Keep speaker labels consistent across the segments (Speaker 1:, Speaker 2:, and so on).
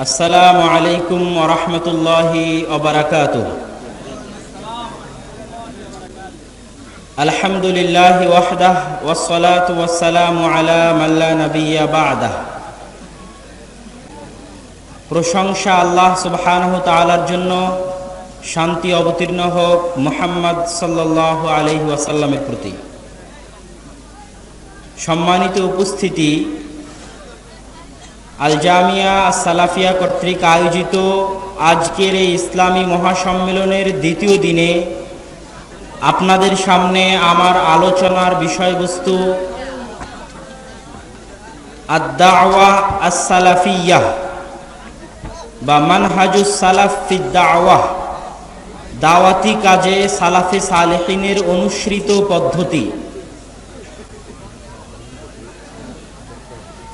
Speaker 1: আসসালামু আলাইকুম ওয়া রাহমাতুল্লাহি ওয়া বারাকাতুহু। আলহামদুলিল্লাহি ওয়াহদাহু ওয়াসসালাতু ওয়াসসালামু আলা মান লা নাবিয়্যা বা'দাহু। প্রশংসা আল্লাহ সুবহানাহু ওয়া তাআলার জন্য, শান্তি অবতীর্ণ হোক মুহাম্মদ সাল্লাল্লাহু আলাইহি ওয়াসাল্লামের প্রতি। সম্মানিত উপস্থিতি, আল জামিয়া আস সালাফিয়া কর্তৃক আয়োজিত আজকের এই ইসলামী মহাসম্মেলনের দ্বিতীয় দিনে আপনাদের সামনে আমার আলোচনার বিষয়বস্তু আদ-দাওয়া আস-সালাফিয়্যাহ বা মানহাজুস সালাফ ফিদ দাওয়াহ, দাওয়াতি কাজে সালাফে সালেহিনের অনুসৃত পদ্ধতি,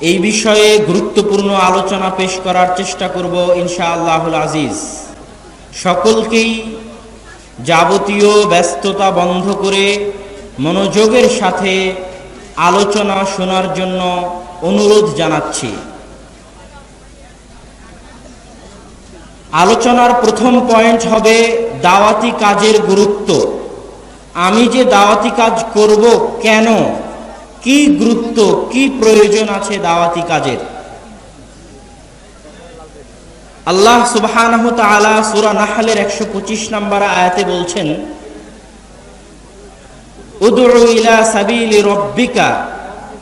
Speaker 1: এই বিষয়ে গুরুত্বপূর্ণ আলোচনা পেশ করার চেষ্টা করব ইনশাআল্লাহুল আজিজ। সকলকেই যাবতীয় ব্যস্ততা বন্ধ করে মনোযোগের সাথে আলোচনা শোনার জন্য অনুরোধ জানাচ্ছি। আলোচনার প্রথম পয়েন্ট হবে দাওয়াতি কাজের গুরুত্ব। আমি যে দাওয়াতি কাজ করব, কেন, কি গুরুত্ব, কি প্রয়োজন আছে দাওয়াতি কাজের। আল্লাহ সুবহানাহু ওয়া তাআলা সূরা নাহলের 125 নম্বর আয়াতে বলছেন, উদউ ইলা সাবিলি রাব্বিকা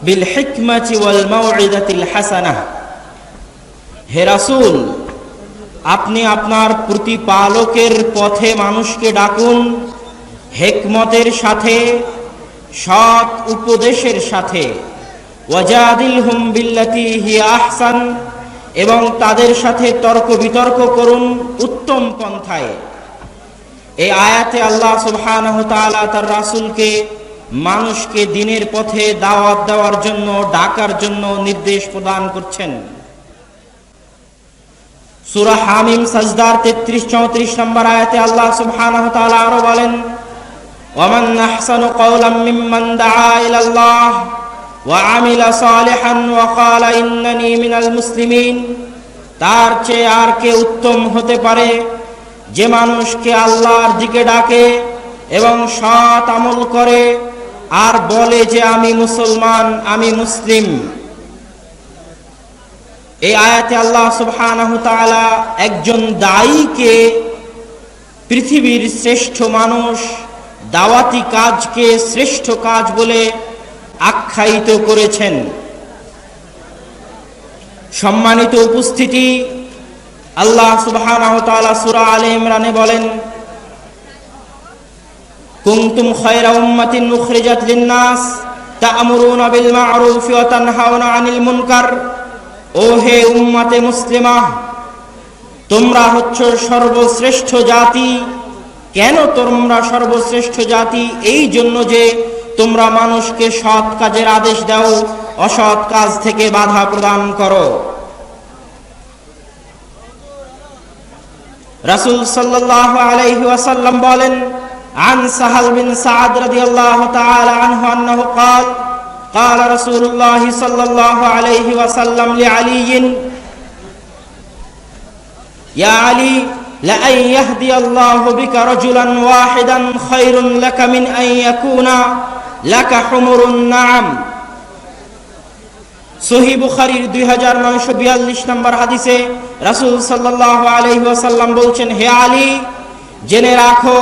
Speaker 1: বিল হিকমাতি ওয়াল মাউইযাতিল হাসানাহ। হে রাসূল, আপনি আপনার প্রতিপালকের পথে মানুষকে ডাকুন হিকমতের সাথে, সৎ উপদেশের সাথে, ওয়াজাদিলহুম বিল্লাতী হিয়া আহসান, এবং তাদের সাথে তর্ক বিতর্ক করুন উত্তম পন্থায়। এই আয়াতে আল্লাহ সুবহানাহু ওয়া তাআলা তার রাসূলকে মানুষকে দ্বীনের পথে দাওয়াত দেওয়ার জন্য, ডাকার জন্য নির্দেশ প্রদান করছেন। সূরা হামিম সাজদার 33-34 নম্বর আয়াতে আল্লাহ সুবহানাহু ওয়া তাআলা আরো বলেন, ওয়ামান আহসানু কওলাম মিম্মান দাআ ইলাল্লাহ ওয়া আমিলা সালিহান ওয়া ক্বালা ইন্নানী মিনাল মুসলিমিন। তার চেয়ে আর কে উত্তম হতে পারে যে মানুষকে আল্লাহর দিকে ডাকে এবং সৎ আমল করে আর বলে যে আমি মুসলমান, আমি মুসলিম। এই আয়াতে আল্লাহ সুবহানাহু ওয়া তাআলা একজন দায়ীকে পৃথিবীর শ্রেষ্ঠ মানুষ, দাওয়াতি কাজকে শ্রেষ্ঠ কাজ বলে আখ্যায়িত করেছেন। সম্মানিত উপস্থিতি, আল্লাহ সুবহানাহু ওয়া তাআলা সূরা আলে ইমরানে বলেন, কুনতুম খায়রা উম্মাতিন উখরিজাত লিন-নাস তা'মুরুনা বিল মা'রুফ ওয়া তানহাউনা আনিল মুনকার। ও হে উম্মতে মুসলিমা, তোমরা হচ্ছ সর্বশ্রেষ্ঠ জাতি। কেন তোমরা সর্বশ্রেষ্ঠ জাতি? এই জন্য যে তোমরা মানুষকে সৎ কাজের আদেশ দাও, অসৎ কাজ থেকে বাধা প্রদান করো। রাসূল সাল্লাল্লাহু আলাইহি ওয়াসাল্লাম বলেন, আন সাহাল বিন সাদ রাদিয়াল্লাহু তাআলা আনহু আন্নাহু قال قال رسول الله صلى الله عليه وسلم لعلي يا علي لأن يهدي الله بك رجلا واحدا خير لك من أن يكون لك حمر النعم। সহিহ বুখারীর 2942 নম্বর হাদিসে রাসূল সাল্লাল্লাহু আলাইহি ওয়াসাল্লাম বলছেন, হে আলী, জেনে রাখো,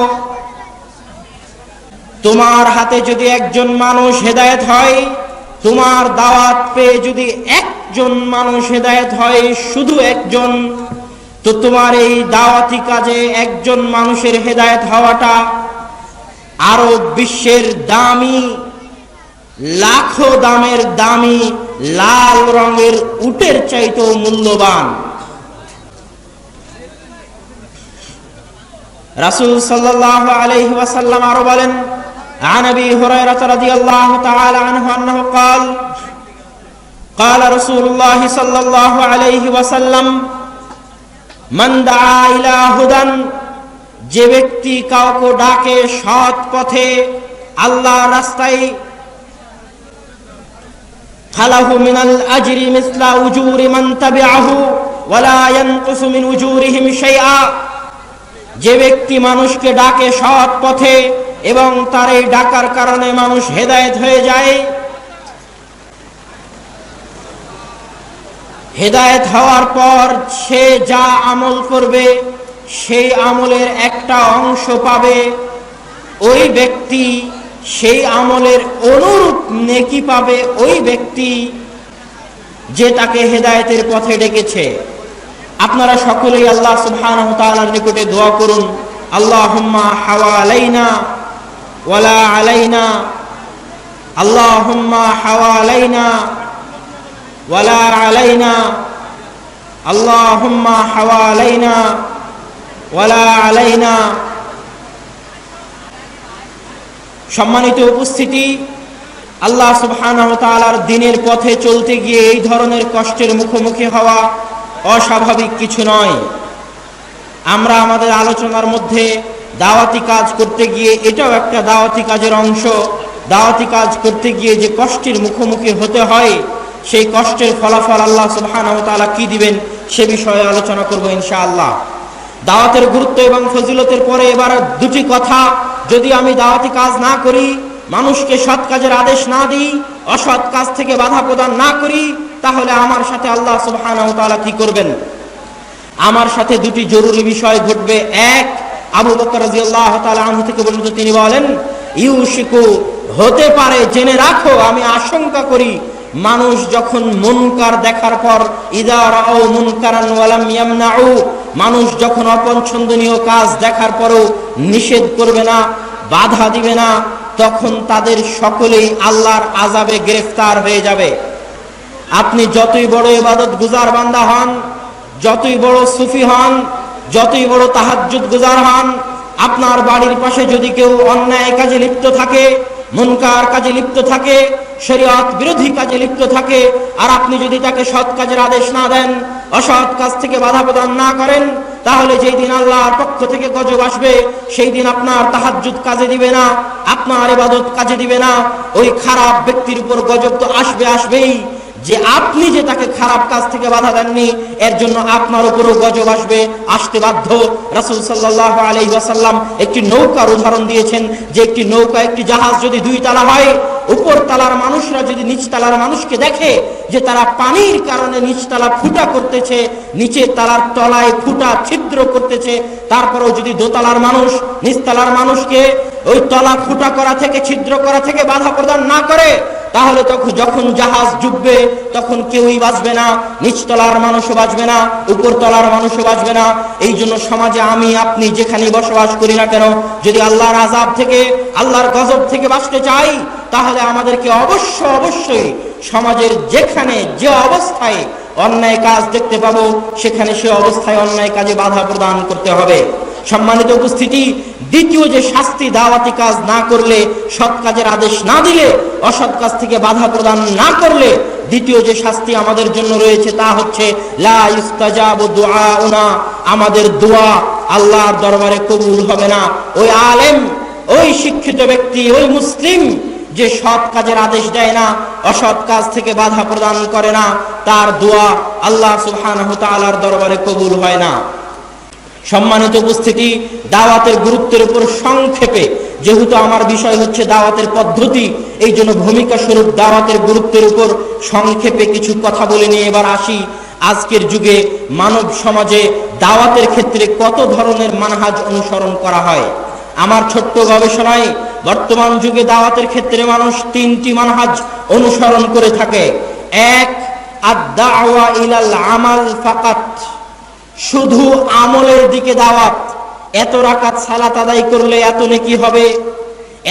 Speaker 1: তোমার হাতে যদি একজন মানুষ হেদায়েত হয়, তোমার দাওয়াত পেয়ে যদি একজন মানুষ হেদায়েত হয়, শুধু একজন, তো তোমার এই দাওয়াতি কাজে একজন মানুষের হেদায়েত হওয়াটা আরব বিশ্বের দামি, লাখো দামের দামি লাল রঙের উটের চাইতেও মূল্যবান। রাসূল সাল্লাল্লাহু আলাইহি ওয়াসাল্লাম আরো বলেন, عن ابي هريره رضي الله تعالى عنه انه قال قال رسول الله صلى الله عليه وسلم من دعا الى هدى, যে ব্যক্তি কাউকে ডাকে সৎ পথে, আল্লাহর রাস্তায়, ফালাহু মিনাল আজরি মিসলা উজুরি মান তাবিআহু, ওয়ালা ইয়ানকুসু মিন উজুরিহিম শাইআ। যে ব্যক্তি মানুষকে ডাকে সৎ পথে এবং তার এই ডাকার কারণে মানুষ হেদায়েত হয়ে যায়, হেদায়েত হওয়ার পর সে যা আমল করবে সেই আমলের একটা অংশ পাবে, ওই ব্যক্তি সেই আমলের অনুরূপ নেকি পাবে ওই ব্যক্তি যে তাকে হেদায়েতের পথে ডেকেছে। আপনারা সকলেই আল্লাহ সুবহানাহু ওয়া তাআলার নিকটে দোয়া করুন, আল্লাহুম্মা হাওয়ালাইনা ওয়ালা আলাইনা, আল্লাহুম্মা হাওয়ালাইনা ওয়ালা আলাইনা, আল্লাহুম্মা হাওয়ালাইনা ওয়ালা আলাইনা। সম্মানিত উপস্থিতি, আল্লাহ সুবহানাহু ওয়া তাআলার দ্বীনের পথে চলতে গিয়ে এই ধরনের কষ্টের মুখোমুখি হওয়া অস্বাভাবিক কিছু নয়। আমরা আমাদের আলোচনার মধ্যে দাওয়াতি কাজ করতে গিয়ে, এটাও একটা দাওয়াতি কাজের অংশ, দাওয়াতি কাজ করতে গিয়ে যে কষ্টের মুখোমুখি হতে হয়, সেই কষ্টের ফলাফল আল্লাহ সুবহানাহু ওয়া তাআলা কি দিবেন সে বিষয়ে আলোচনা করব ইনশাআল্লাহ। দাওয়াতের গুরুত্ব এবং ফজিলতের পরে এবার দুটি কথা। যদি আমি দাওয়াতি কাজ না করি, মানুষকে সৎ কাজের আদেশ না দিই, অসৎ কাজ থেকে বাধা প্রদান না করি, তাহলে আমার সাথে আল্লাহ সুবহানাহু ওয়া তাআলা কি করবেন? আমার সাথে দুটি জরুরি বিষয় ঘটবে। এক, আবু বকর রাদিয়াল্লাহু তাআলা আনহু থেকে বর্ণিত, তিনি বলেন, ইউশিকু, হতে পারে, জেনে রাখো, আমি আশঙ্কা করি, মানুষ যখন মুনকার দেখার পর, ইযা রাউ মুনকারান ওয়া লাম ইয়ামনাউ, মানুষ যখন অপছন্দনীয় কাজ দেখার পরও নিষেধ করবে না, বাধা দিবে না, তখন তাদের সকলেই আল্লাহর আযাবে গ্রেফতার হয়ে যাবে। আপনি যতই বড় ইবাদত গুজার বান্দা হন, যতই বড় সুফি হন, যতই বড় তাহাজ্জুদ গুজার হন, আপনার বাড়ির পাশে যদি কেউ অন্যায় কাজে লিপ্ত থাকে, মুনকার কাজে লিপ্ত থাকে, শরীয়ত বিরোধী কাজে লিপ্ত থাকে, আর আপনি যদি তাকে সৎ কাজের আদেশ না দেন, অসৎ কাজ থেকে বাধা প্রদান না করেন, তাহলে যেই দিন আল্লাহর পক্ষ থেকে গজব আসবে, সেই দিন আপনার তাহাজ্জুদ কাজে দিবে না, আপনার ইবাদত কাজে দিবে না। ওই খারাপ ব্যক্তির উপর গজব তো আসবেই, যে আপনি যে তাকে খারাপ কাজ থেকে বাধা দেননি, এর জন্য আপনার উপরও গজব আসতে বাধ্য। রাসূল সাল্লাল্লাহু আলাইহি ওয়াসাল্লাম একটি নৌকার উদাহরণ দিয়েছেন, যে একটি নৌকা, একটি জাহাজ যদি দুই তালা হয়, উপর তালার মানুষরা যদি নিচ তালার মানুষকে দেখে যে তারা পানির কারণে নিচ তালা ফুটা করতেছে, নিচের তালার তলায় ফুটা ছিদ্র করতেছে, তারপরেও যদি দোতলার মানুষ নিচ তালার মানুষকে ওই তলা ফুটা করা থেকে, ছিদ্র করা থেকে বাধা প্রদান না করে, তাহলে যখন জাহাজ ডুববে তখন কেউই বাঁচবে না, নিচতলার মানুষও বাঁচবে না, উপরতলার মানুষও বাঁচবে না। এই জন্য সমাজে আমি আপনি যেখানে বসবাস করি না কেন, যদি আল্লাহর আযাব থেকে, আল্লাহর গজব থেকে বাঁচতে চাই, তাহলে আমাদেরকে অবশ্যই সমাজের যেখানে যে অবস্থায় অন্যায় কাজ দেখতে পাবো, সেখানে সে অবস্থায় অন্যায় কাজে বাধা প্রদান করতে হবে। সম্মানিত উপস্থিতি, দ্বিতীয় যে শাস্তি, দাওয়াতি কাজ না করলে, সৎ কাজের আদেশ না দিলে, অসৎ কাজ থেকে বাধা প্রদান না করলে, দ্বিতীয় যে শাস্তি আমাদের জন্য রয়েছে তা হচ্ছে লা ইস্তাজাবু দুআউনা, আমাদের দোয়া আল্লাহর দরবারে কবুল হবে না। ওই আলেম, ওই শিক্ষিত ব্যক্তি, ওই মুসলিম যে সৎ কাজের আদেশ দেয় না, অসৎ কাজ থেকে বাধা প্রদান করে না, তার দোয়া আল্লাহ সুবহানাহু ওয়া তাআলার দরবারে কবুল হয় না। সম্মানিত উপস্থিতি, দাওয়াতের গুরুত্বের উপর সংক্ষেপে, যেহেতু আমার বিষয় হচ্ছে দাওয়াতের পদ্ধতি, এই জন্য ভূমিকা স্বরূপ দাওয়াতের গুরুত্বের উপর সংক্ষেপে কিছু কথা বলে নিয়ে এবার আসি। আজকের যুগে মানব সমাজে দাওয়াতের ক্ষেত্রে কত ধরনের মানহাজ অনুসরণ করা হয়। আমার ছোট্ট গবেষণায় বর্তমান যুগে দাওয়াতের ক্ষেত্রে মানুষ তিনটি মানহাজ অনুসরণ করে থাকে। এক, আদ-দাওয়া ইলাল আমাল ফাকাত, শুধু আমলের দিকে দাওয়াত। এত রাকাত সালাত আদায় করলে এত নেকি হবে,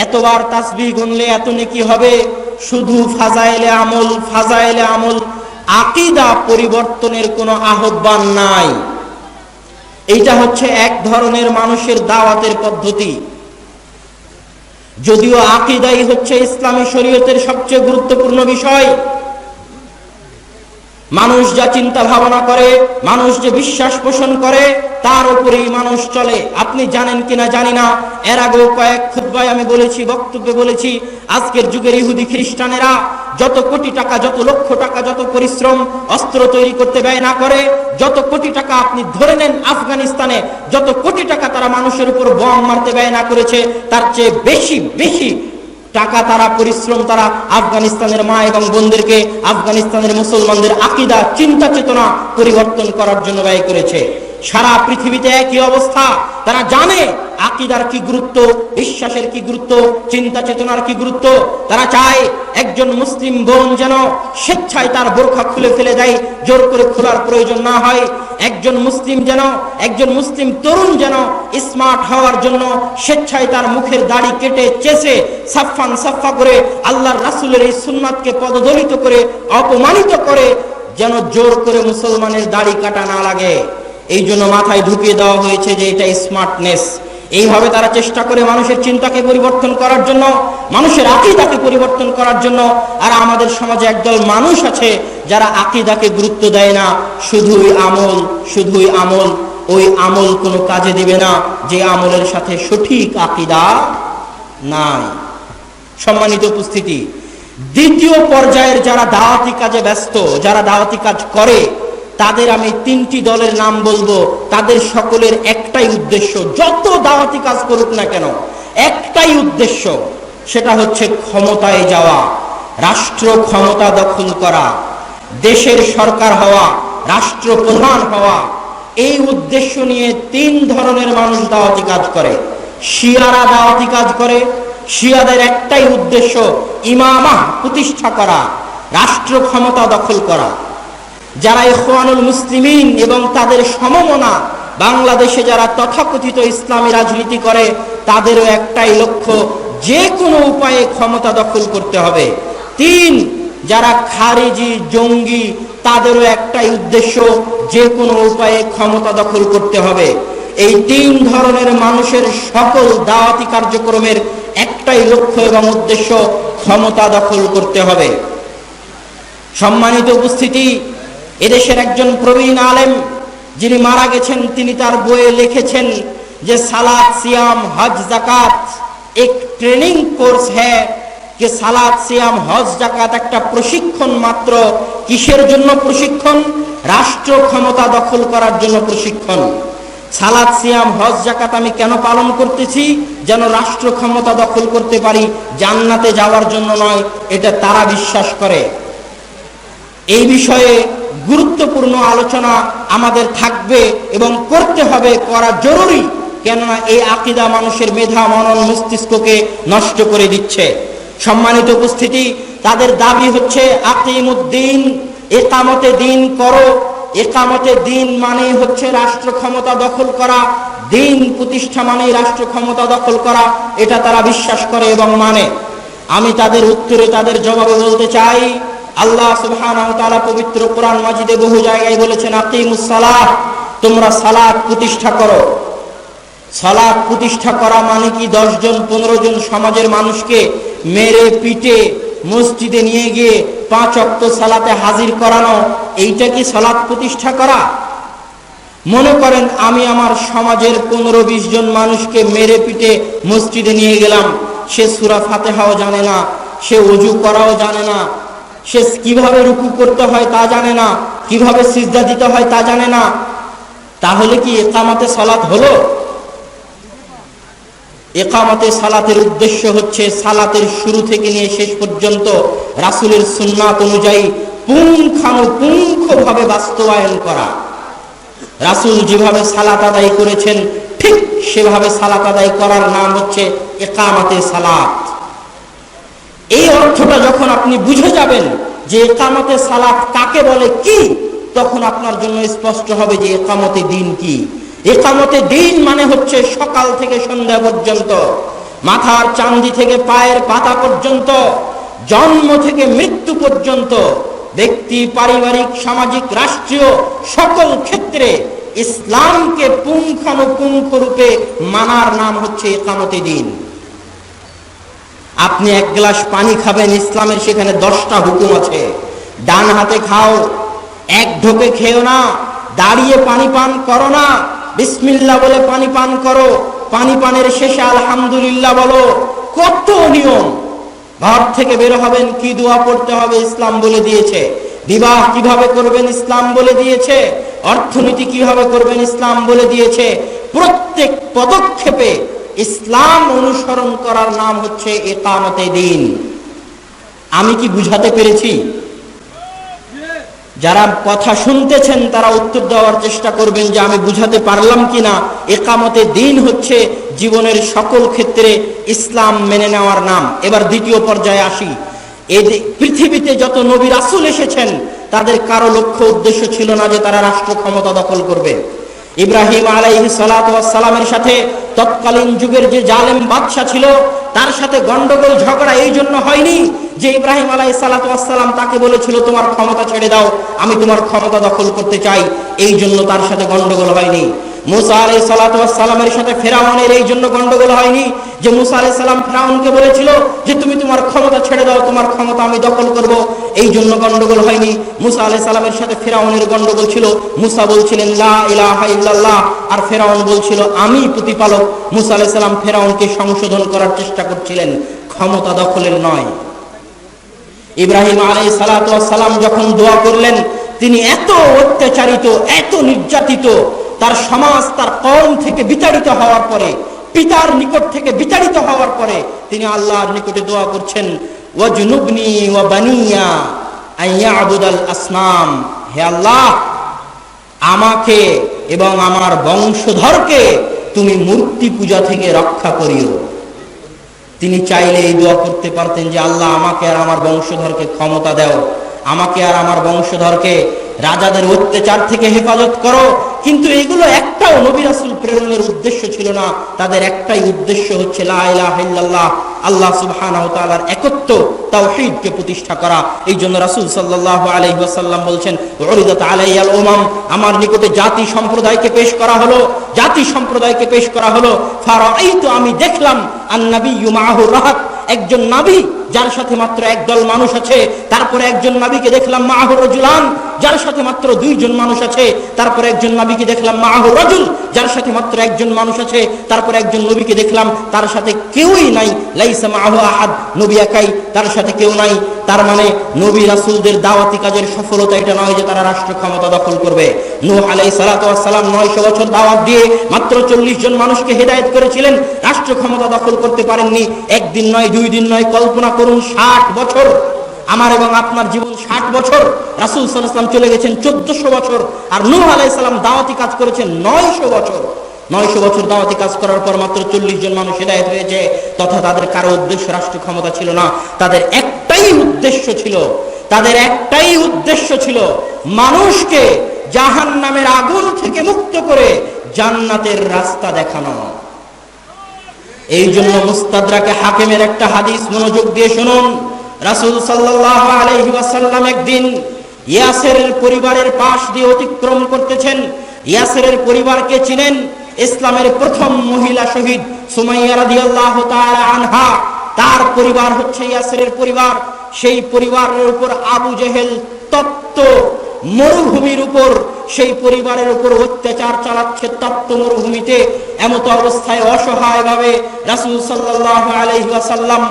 Speaker 1: এতবার তাসবিহ গুনলে এত নেকি হবে, শুধু ফাজাইলে আমল, আকীদা পরিবর্তনের কোনো আহ্বান নাই। এইটা হচ্ছে এক ধরনের মানুষের দাওয়াতের পদ্ধতি। যদিও আকীদাই হচ্ছে ইসলামী শরীয়তের সবচেয়ে গুরুত্বপূর্ণ বিষয়, মানুষ যা চিন্তা ভাবনা করে, মানুষ যে বিশ্বাস পোষণ করে, তার উপরেই মানুষ চলে। আপনি জানেন কিনা জানি না, এর আগেও কয়েক খুতবায় আমি বলেছি, বক্তব্যে বলেছি, আজকের যুগের ইহুদি খ্রিস্টানেরা যত কোটি টাকা, যত লক্ষ টাকা, যত পরিশ্রম অস্ত্র তৈরি করতে ব্যয় না করে, যত কোটি টাকা আপনি ধরে নেন আফগানিস্তানে যত কোটি টাকা তারা মানুষের উপর বম মারতে ব্যয় না করেছে, তার চেয়ে বেশি বেশি টাকা তারা, পরিশ্রম তারা আফগানিস্তানের মা এবং বোনদেরকে, আফগানিস্তানের মুসলমানদের আকীদা, চিন্তা চেতনা পরিবর্তন করার জন্য ব্যয় করেছে। সারা পৃথিবীতে একই অবস্থা। তারা জানে আকীদার কি গুরুত্ব, বিশ্বাসের কি গুরুত্ব, চিন্তা চেতনার কি গুরুত্ব। তারা চায় একজন মুসলিম বোন যেন স্বেচ্ছায় তার বোরখা খুলে ফেলে দেয়, জোর করে খোলার প্রয়োজন না হয়। একজন মুসলিম তরুণ যেন স্মার্ট হওয়ার জন্য স্বেচ্ছায় তার মুখের দাড়ি কেটে চেঁচে সাফা করে আল্লাহর রাসূলের এই সুন্নাতকে পদদলিত করে অপমানিত করে যেন জোর করে মুসলমানের দাড়ি কাটা না লাগে। এই জন্য মাথায় ঢুকিয়ে দেওয়া হয়েছে যে এটা স্মার্টনেস। এইভাবে তারা চেষ্টা করে মানুষের চিন্তাকে পরিবর্তন করার জন্য, মানুষের আকীদাকে পরিবর্তন করার জন্য। আর আমাদের সমাজে একদল মানুষ আছে যারা আকীদাকে গুরুত্ব দেয় না, শুধুই আমল। ওই আমল কোনো কাজে দিবে না যে আমলের সাথে সঠিক আকীদা নাই। সম্মানিত উপস্থিতি, দ্বিতীয় পর্যায়ের যারা দাওয়াতি কাজে ব্যস্ত, যারা দাওয়াতি কাজ করে, তাদের আমি তিনটি দলের নাম বলবো। তাদের সকলের একটাই উদ্দেশ্য, যত দাওয়াতি কাজ করুক না কেন, একটাই উদ্দেশ্য, সেটা হচ্ছে ক্ষমতায় যাওয়া, রাষ্ট্র ক্ষমতা দখল করা, দেশের সরকার হওয়া, রাষ্ট্রপ্রধান হওয়া। এই উদ্দেশ্য নিয়ে তিন ধরনের মানুষ দাওয়াতি কাজ করে। শিয়ারা দাওয়াতি কাজ করে। শিয়াদের একটাই উদ্দেশ্য, ইমামাহ প্রতিষ্ঠা করা, রাষ্ট্র ক্ষমতা দখল করা। যারা ইখওয়ানুল মুসলিমিন এবং তাদের সমমনা বাংলাদেশে যারা তথাকথিত ইসলামী রাজনীতি করে, তাদেরও একটাই লক্ষ্য, যে কোনো উপায়ে ক্ষমতা দখল করতে হবে। তিন, যারা খারিজি জঙ্গি, তাদেরও একটাই উদ্দেশ্য, যে কোনো উপায়ে ক্ষমতা দখল করতে হবে। এই তিন ধরনের মানুষের সকল দাওয়াতি কার্যক্রমের একটাই লক্ষ্য এবং উদ্দেশ্য, ক্ষমতা দখল করতে হবে। সম্মানিত উপস্থিতি, এদেশের একজন প্রবীণ আলেম যিনি মারা গেছেন, তিনি তার বইয়ে লিখেছেন যে সালাত, সিয়াম, হজ, জাকাত এক ট্রেনিং কোর্স হ্যায়, যে সালাত, সিয়াম, হজ, জাকাত একটা প্রশিক্ষণ মাত্র। কিসের জন্য প্রশিক্ষণ? রাষ্ট্র ক্ষমতা দখল করার জন্য প্রশিক্ষণ। সালাত, সিয়াম, হজ, জাকাত আমি কেন পালন করতেছি? যেন রাষ্ট্র ক্ষমতা দখল করতে পারি, জান্নাতে যাওয়ার জন্য নয়। এটা তারা বিশ্বাস করে। এই বিষয়ে গুরুত্বপূর্ণ আলোচনা আমাদের থাকবে এবং করতে হবে, করা জরুরি। কেননা এই আকীদা মানুষের মেধা, মনন, মস্তিষ্ককে নষ্ট করে দিচ্ছে। সম্মানিত উপস্থিতি, তাদের দাবি হচ্ছে আকিমুদ্দিন, ইকামতে দিন করো। ইকামতে দিন মানেই হচ্ছে রাষ্ট্র ক্ষমতা দখল করা, দিন প্রতিষ্ঠা মানেই রাষ্ট্র ক্ষমতা দখল করা। এটা তারা বিশ্বাস করে এবং মানে। আমি তাদের উত্তরে, তাদের জবাবে বলতে চাই, আল্লাহ সুবহানাহু ওয়া তাআলা পবিত্র কোরআন মাজিদে বহু জায়গায় বলেছেন, আকিমুস সালাহ, তোমরা সালাত প্রতিষ্ঠা করো। সালাত প্রতিষ্ঠা করা মানে কি 10 জন 15 জন সমাজের মানুষকে মেরে পিটে মসজিদে নিয়ে গিয়ে 5 ওয়াক্ত সালাতে হাজির করানো? এইটা কি সালাত প্রতিষ্ঠা করা? মনে করেন আমি আমার সমাজের 15-20 জন মানুষকে মেরে পিটে মসজিদে নিয়ে গেলাম। সে সূরা ফাতিহাও জানে না, সে ওযু করাও জানে না, সে কিভাবে রুকু করতে হয় তা জানে না, কিভাবে সিজদা দিতে হয় তা জানে না। তাহলে কি ইকামতে সালাত হলো? ইকামতে সালাতের উদ্দেশ্য হচ্ছে সালাতের শুরু থেকে নিয়ে শেষ পর্যন্ত রাসূলের সুন্নাত অনুযায়ী পুঙ্খানুপুঙ্খভাবে বাস্তবায়ন করা। রাসূল যেভাবে সালাত আদায় করেছেন ঠিক সেভাবে সালাত আদায় করার নাম হচ্ছে ইকামতে সালাত। এই অর্থটা যখন আপনি বুঝে যাবেন যে ইকামতে সালাত কাকে বলে, কি, তখন আপনার জন্য স্পষ্ট হবে যে ইকামতে দিন কি। ইকামতে দিন মানে হচ্ছে সকাল থেকে সন্ধ্যা পর্যন্ত, মাথার চাঁদি থেকে পায়ের পাতা পর্যন্ত, জন্ম থেকে মৃত্যু পর্যন্ত, ব্যক্তি, পারিবারিক, সামাজিক, রাষ্ট্রীয় সকল ক্ষেত্রে ইসলামকে পুঙ্খানুপুঙ্খ রূপে মানার নাম হচ্ছে ইকামতে দিন। আপনি 1 গ্লাস পানি খাবেন, ইসলামের সেখানে 10টা হুকুম আছে। ডান হাতে খাও, এক ঢোকে খেও না, দাঁড়িয়ে পানি পান করো না, বিসমিল্লাহ বলে পানি পান করো, পানি পানের শেষে আলহামদুলিল্লাহ বলো। কত নিয়ম! ঘর থেকে বের হবেন, কি দোয়া পড়তে হবে ইসলাম বলে দিয়েছে। বিবাহ কিভাবে করবেন ইসলাম বলে দিয়েছে। অর্থনীতি কিভাবে করবেন ইসলাম বলে দিয়েছে। প্রত্যেক পদক্ষেপে ইসলাম অনুসরণ করার নাম হচ্ছে ইকামতে দ্বীন। আমি কি বুঝাতে পেরেছি? যারা কথা শুনতেছেন তারা উত্তর দেওয়ার চেষ্টা করবেন যে আমি বুঝাতে পারলাম কিনা। ইকামতে দ্বীন হচ্ছে জীবনের সকল ক্ষেত্রে ইসলাম মেনে নেওয়ার নাম। এবার দ্বিতীয় পর্যায়ে আসি। এই পৃথিবীতে যত নবী রাসূল এসেছেন তাদের কারো লক্ষ্য উদ্দেশ্য ছিল না যে তারা রাষ্ট্র ক্ষমতা দখল করবে। ইব্রাহিম আলাইহিস সালাতু ওয়াস সালামের সাথে তৎকালীন যুগের যে জালেম বাদশা ছিল তার সাথে গন্ডগোল ঝগড়া এই জন্য হয়নি যে ইব্রাহিম আলাইহিস সালাতু ওয়াস সালাম তাকে বলেছিল তোমার ক্ষমতা ছেড়ে দাও, আমি তোমার ক্ষমতা দখল করতে চাই, এই জন্য তার সাথে গন্ডগোল হয়নি। মুসা আলাইহিস সালাতু ওয়াস সালামের সাথে ফিরআউনের এই জন্য গন্ডগোল হয়নি যে মুসা আলাইহিস সালাম ফিরআউনকে বলেছিল যে তুমি তোমার ক্ষমতা ছেড়ে দাও, তোমার ক্ষমতা আমি দখল করব, এই জন্য গন্ডগোল হয়নি। মুসা আলাইহিস সালামের সাথে ফিরআউনের গন্ডগোল ছিল। মুসা বলছিলেন লা ইলাহা ইল্লাল্লাহ, আর ফিরআউন বলছিল আমি প্রতিপালক। মুসা আলাইহিস সালাম ফিরআউনকে সংশোধন করার চেষ্টা করছিলেন, ক্ষমতা দখলের নয়। ইব্রাহিম আলাইহিস সালাতু ওয়াস সালাম যখন দোয়া করলেন, তিনি এত অত্যাচারিত, এত নির্যাতিত, তার সমাজ তার কওম থেকে বিতাড়িত হওয়ার পরে, পিতার নিকট থেকে বিতাড়িত হওয়ার পরে তিনি আল্লাহর নিকটে দোয়া করছেন ওয়াজনুবনি ওয়া বানিয়া আইয়াবুদাল আসনাম, হে আল্লাহ আমাকে এবং আমার বংশধরকে তুমি মূর্তি পূজা থেকে রক্ষা করিও। তিনি চাইলে এই দোয়া করতে পারতেন যে আল্লাহ আমাকে আর আমার বংশধরকে ক্ষমতা দাও, আমাকে আর আমার বংশধরকে রাজাদের অত্যাচার থেকে হেফাজত করো, কিন্তু এগুলো একটাও নবী রাসূল প্রেরণের উদ্দেশ্য ছিল না। তাদের একটাই উদ্দেশ্য হচ্ছে লা ইলাহা ইল্লাল্লাহ, আল্লাহ সুবহানাহু ওয়া তাআলার একত্ব, তাওহীদকে প্রতিষ্ঠা করা। এই জন্য রাসূল সাল্লাল্লাহু আলাইহি ওয়াসাল্লাম বলছেন উরিদাত আলাইয়াল উমাম, আমার নিকটে জাতি সম্প্রদায়কে পেশ করা হলো, জাতি সম্প্রদায়কে পেশ করা হলো। ফারাআইতু, আমি দেখলাম, আন-নাবিয়্যু মাআহু রাহাত, একজন নবী যার সাথে মাত্র একদল মানুষ আছে। তারপরে একজন নবীকে দেখলাম মাআহু রাজুলান, যার সাথে মাত্র দুইজন মানুষ আছে। তারপরে একজন নবীকে দেখলাম মাআহু রাজুল, যার সাথে মাত্র একজন মানুষ আছে। তারপরে একজন নবীকে দেখলাম তার সাথে কেউই নাই, লাইসা মাআহু আহাদ, নবী একাই, তার সাথে কেউ নাই। তার মানে নবী রাসূলদের দাওয়াতি কাজের সফলতা এটা নয় যে তারা রাষ্ট্র ক্ষমতা দখল করবে। নূহ আলাইহিস সালাতু ওয়াস সালাম 900 বছর দাওয়াত দিয়ে মাত্র 40 জন মানুষকে হেদায়েত করেছিলেন, রাষ্ট্র ক্ষমতা দখল করতে পারেননি। একদিন নয়, দুই দিন নয়, কল্পনা করুন 60 বছর। আমার এবং আপনার জীবন 60 বছর, রাসূল সাল্লাল্লাহু আলাইহি ওয়াসাল্লাম চলে গেছেন 1400 বছর, আর নূহ আলাইহিস সালাম দাওয়াতি কাজ করেছেন 900 বছর। 900 বছর দাওয়াতি কাজ করার পর মাত্র 40 জন মানুষ হেদায়েত হয়েছে। তথা তাদের কারো উদ্দেশ্য রাষ্ট্র ক্ষমতা ছিল না, তাদের একটাই উদ্দেশ্য ছিল, তাদের একটাই উদ্দেশ্য ছিল মানুষকে জাহান্নামের আগুন থেকে মুক্ত করে জান্নাতের রাস্তা দেখানো। এই জন্য মুস্তাদরাকে হাকিমের একটা হাদিস মনোযোগ দিয়ে শুনুন। রাসূল সাল্লাল্লাহু আলাইহি ওয়াসাল্লাম একদিন ইয়াসেরের পরিবারের পাশ দিয়ে অতিক্রম করতেছেন। ইয়াসেরের পরিবারকে চিনেন? ইসলামের প্রথম মহিলা শহীদ সুমাইয়া রাদিয়াল্লাহু তাআলা আনহা, তার পরিবার হচ্ছে ইয়াসেরের পরিবার। সেই পরিবারের উপর আবু জেহেল তপ্ত মরুভূমির উপর সেই পরিবারের উপর অত্যাচার চালাচ্ছে তপ্ত মরুভূমিতে। এমত অবস্থায় অসহায়ভাবে রাসূল সাল্লাল্লাহু আলাইহি ওয়াসাল্লাম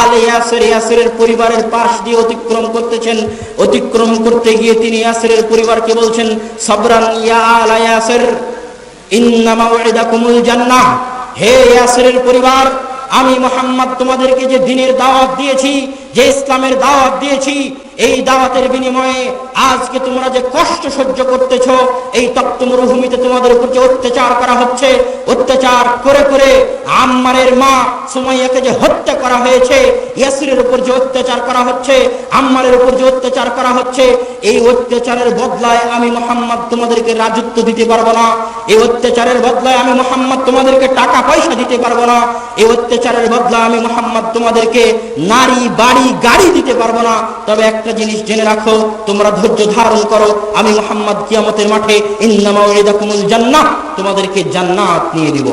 Speaker 1: আলে ইয়াসেরের পরিবারের পাশ দিয়ে অতিক্রম করতেছেন। অতিক্রম করতে গিয়ে তিনি ইয়াসেরের পরিবারকে বলছেন সাবরান ইয়া আলা ইয়াসের ইন্না মাওইদাকুমুল জান্নাহ, হে ইয়াসেরের পরিবার, আমি মুহাম্মদ তোমাদেরকে যে দ্বীনের দাওয়াত দিয়েছি, যে ইসলামের দাওয়াত দিয়েছি, এই দাওয়াতের বিনিময়ে আজকে তোমরা যে কষ্ট সহ্য করতেছো, এই তপ্ত মরুভূমিতে তোমাদের উপর যে অত্যাচার করা হচ্ছে, অত্যাচার করে করে আম্মারের মা সুমাইয়াকে যে হত্যা করা হয়েছে, ইয়াসিরের উপর যে অত্যাচার করা হচ্ছে, আম্মারের উপর যে অত্যাচার করা হচ্ছে, এই অত্যাচারের বদলায় আমি মুহাম্মদ তোমাদেরকে রাজত্ব দিতে পারবো না। এই অত্যাচারের বদলায় আমি মুহাম্মদ তোমাদেরকে টাকা পয়সা দিতে পারবো না। এই অত্যাচারের বদলায় আমি মুহাম্মদ তোমাদেরকে নারী, বাড়ি, গাড়ি দিতে পারবো না। তবে একটা জিনিস জেনে রাখো, তোমরা ধৈর্য ধারণ করো, আমি মুহাম্মদ কিয়ামতের মাঠে ইন্না মাওইদাকুমুল জান্নাহ, তোমাদেরকে জান্নাত নিয়ে দিব।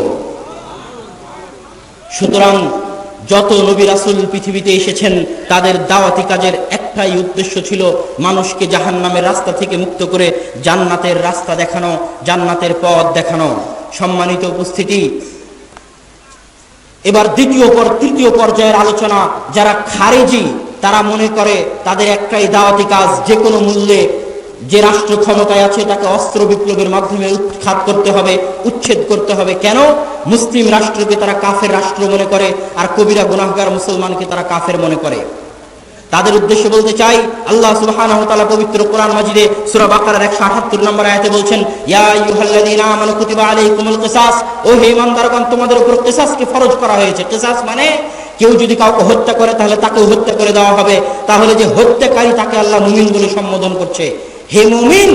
Speaker 1: সুতরাং যত নবী রাসূল পৃথিবীতে এসেছেন তাদের দাওয়াতি কাজের একটাই উদ্দেশ্য ছিল মানুষকে জাহান্নামের রাস্তা থেকে মুক্ত করে জান্নাতের রাস্তা দেখানো, জান্নাতের পথ দেখানো। সম্মানিত উপস্থিতি, এবার তৃতীয় পর্যায়ের আলোচনা। যারা খারেজি তারা মনে করে তাদের একটাই দাওয়াতি কাজ, যে কোনো মূল্যে যে রাষ্ট্র ক্ষমতায় আছে তাকে অস্ত্র বিপ্লবের মাধ্যমে উৎখাত করতে হবে, উচ্ছেদ করতে হবে। কেন? মুসলিম রাষ্ট্রকে তারা কাফের রাষ্ট্র মনে করে, আর কবিরা গুনাহগার মুসলমানকে তারা কাফের মনে করে। তাদের উদ্দেশ্যে বলতে চাই, আল্লাহ সুবহানাহু ওয়া তাআলা পবিত্র কোরআন মাজিদে সূরা বাকারার 178 নম্বর আয়াতে বলছেন, ইয়া আইয়ুহাল্লাযীনা আমানু কুতিবা আলাইকুমুল কিসাস, ও হে ঈমানদারগণ, তোমাদের উপর কিসাসকে ফরজ করা হয়েছে। কিসাস মানে কেউ যদি কাউকে হত্যা করে তাহলে তাকেও হত্যা করে দেওয়া হবে। তাহলে যে হত্যাকারী তাকে আল্লাহ মুমিন বলে সম্বোধন করছে। হে মুমিন,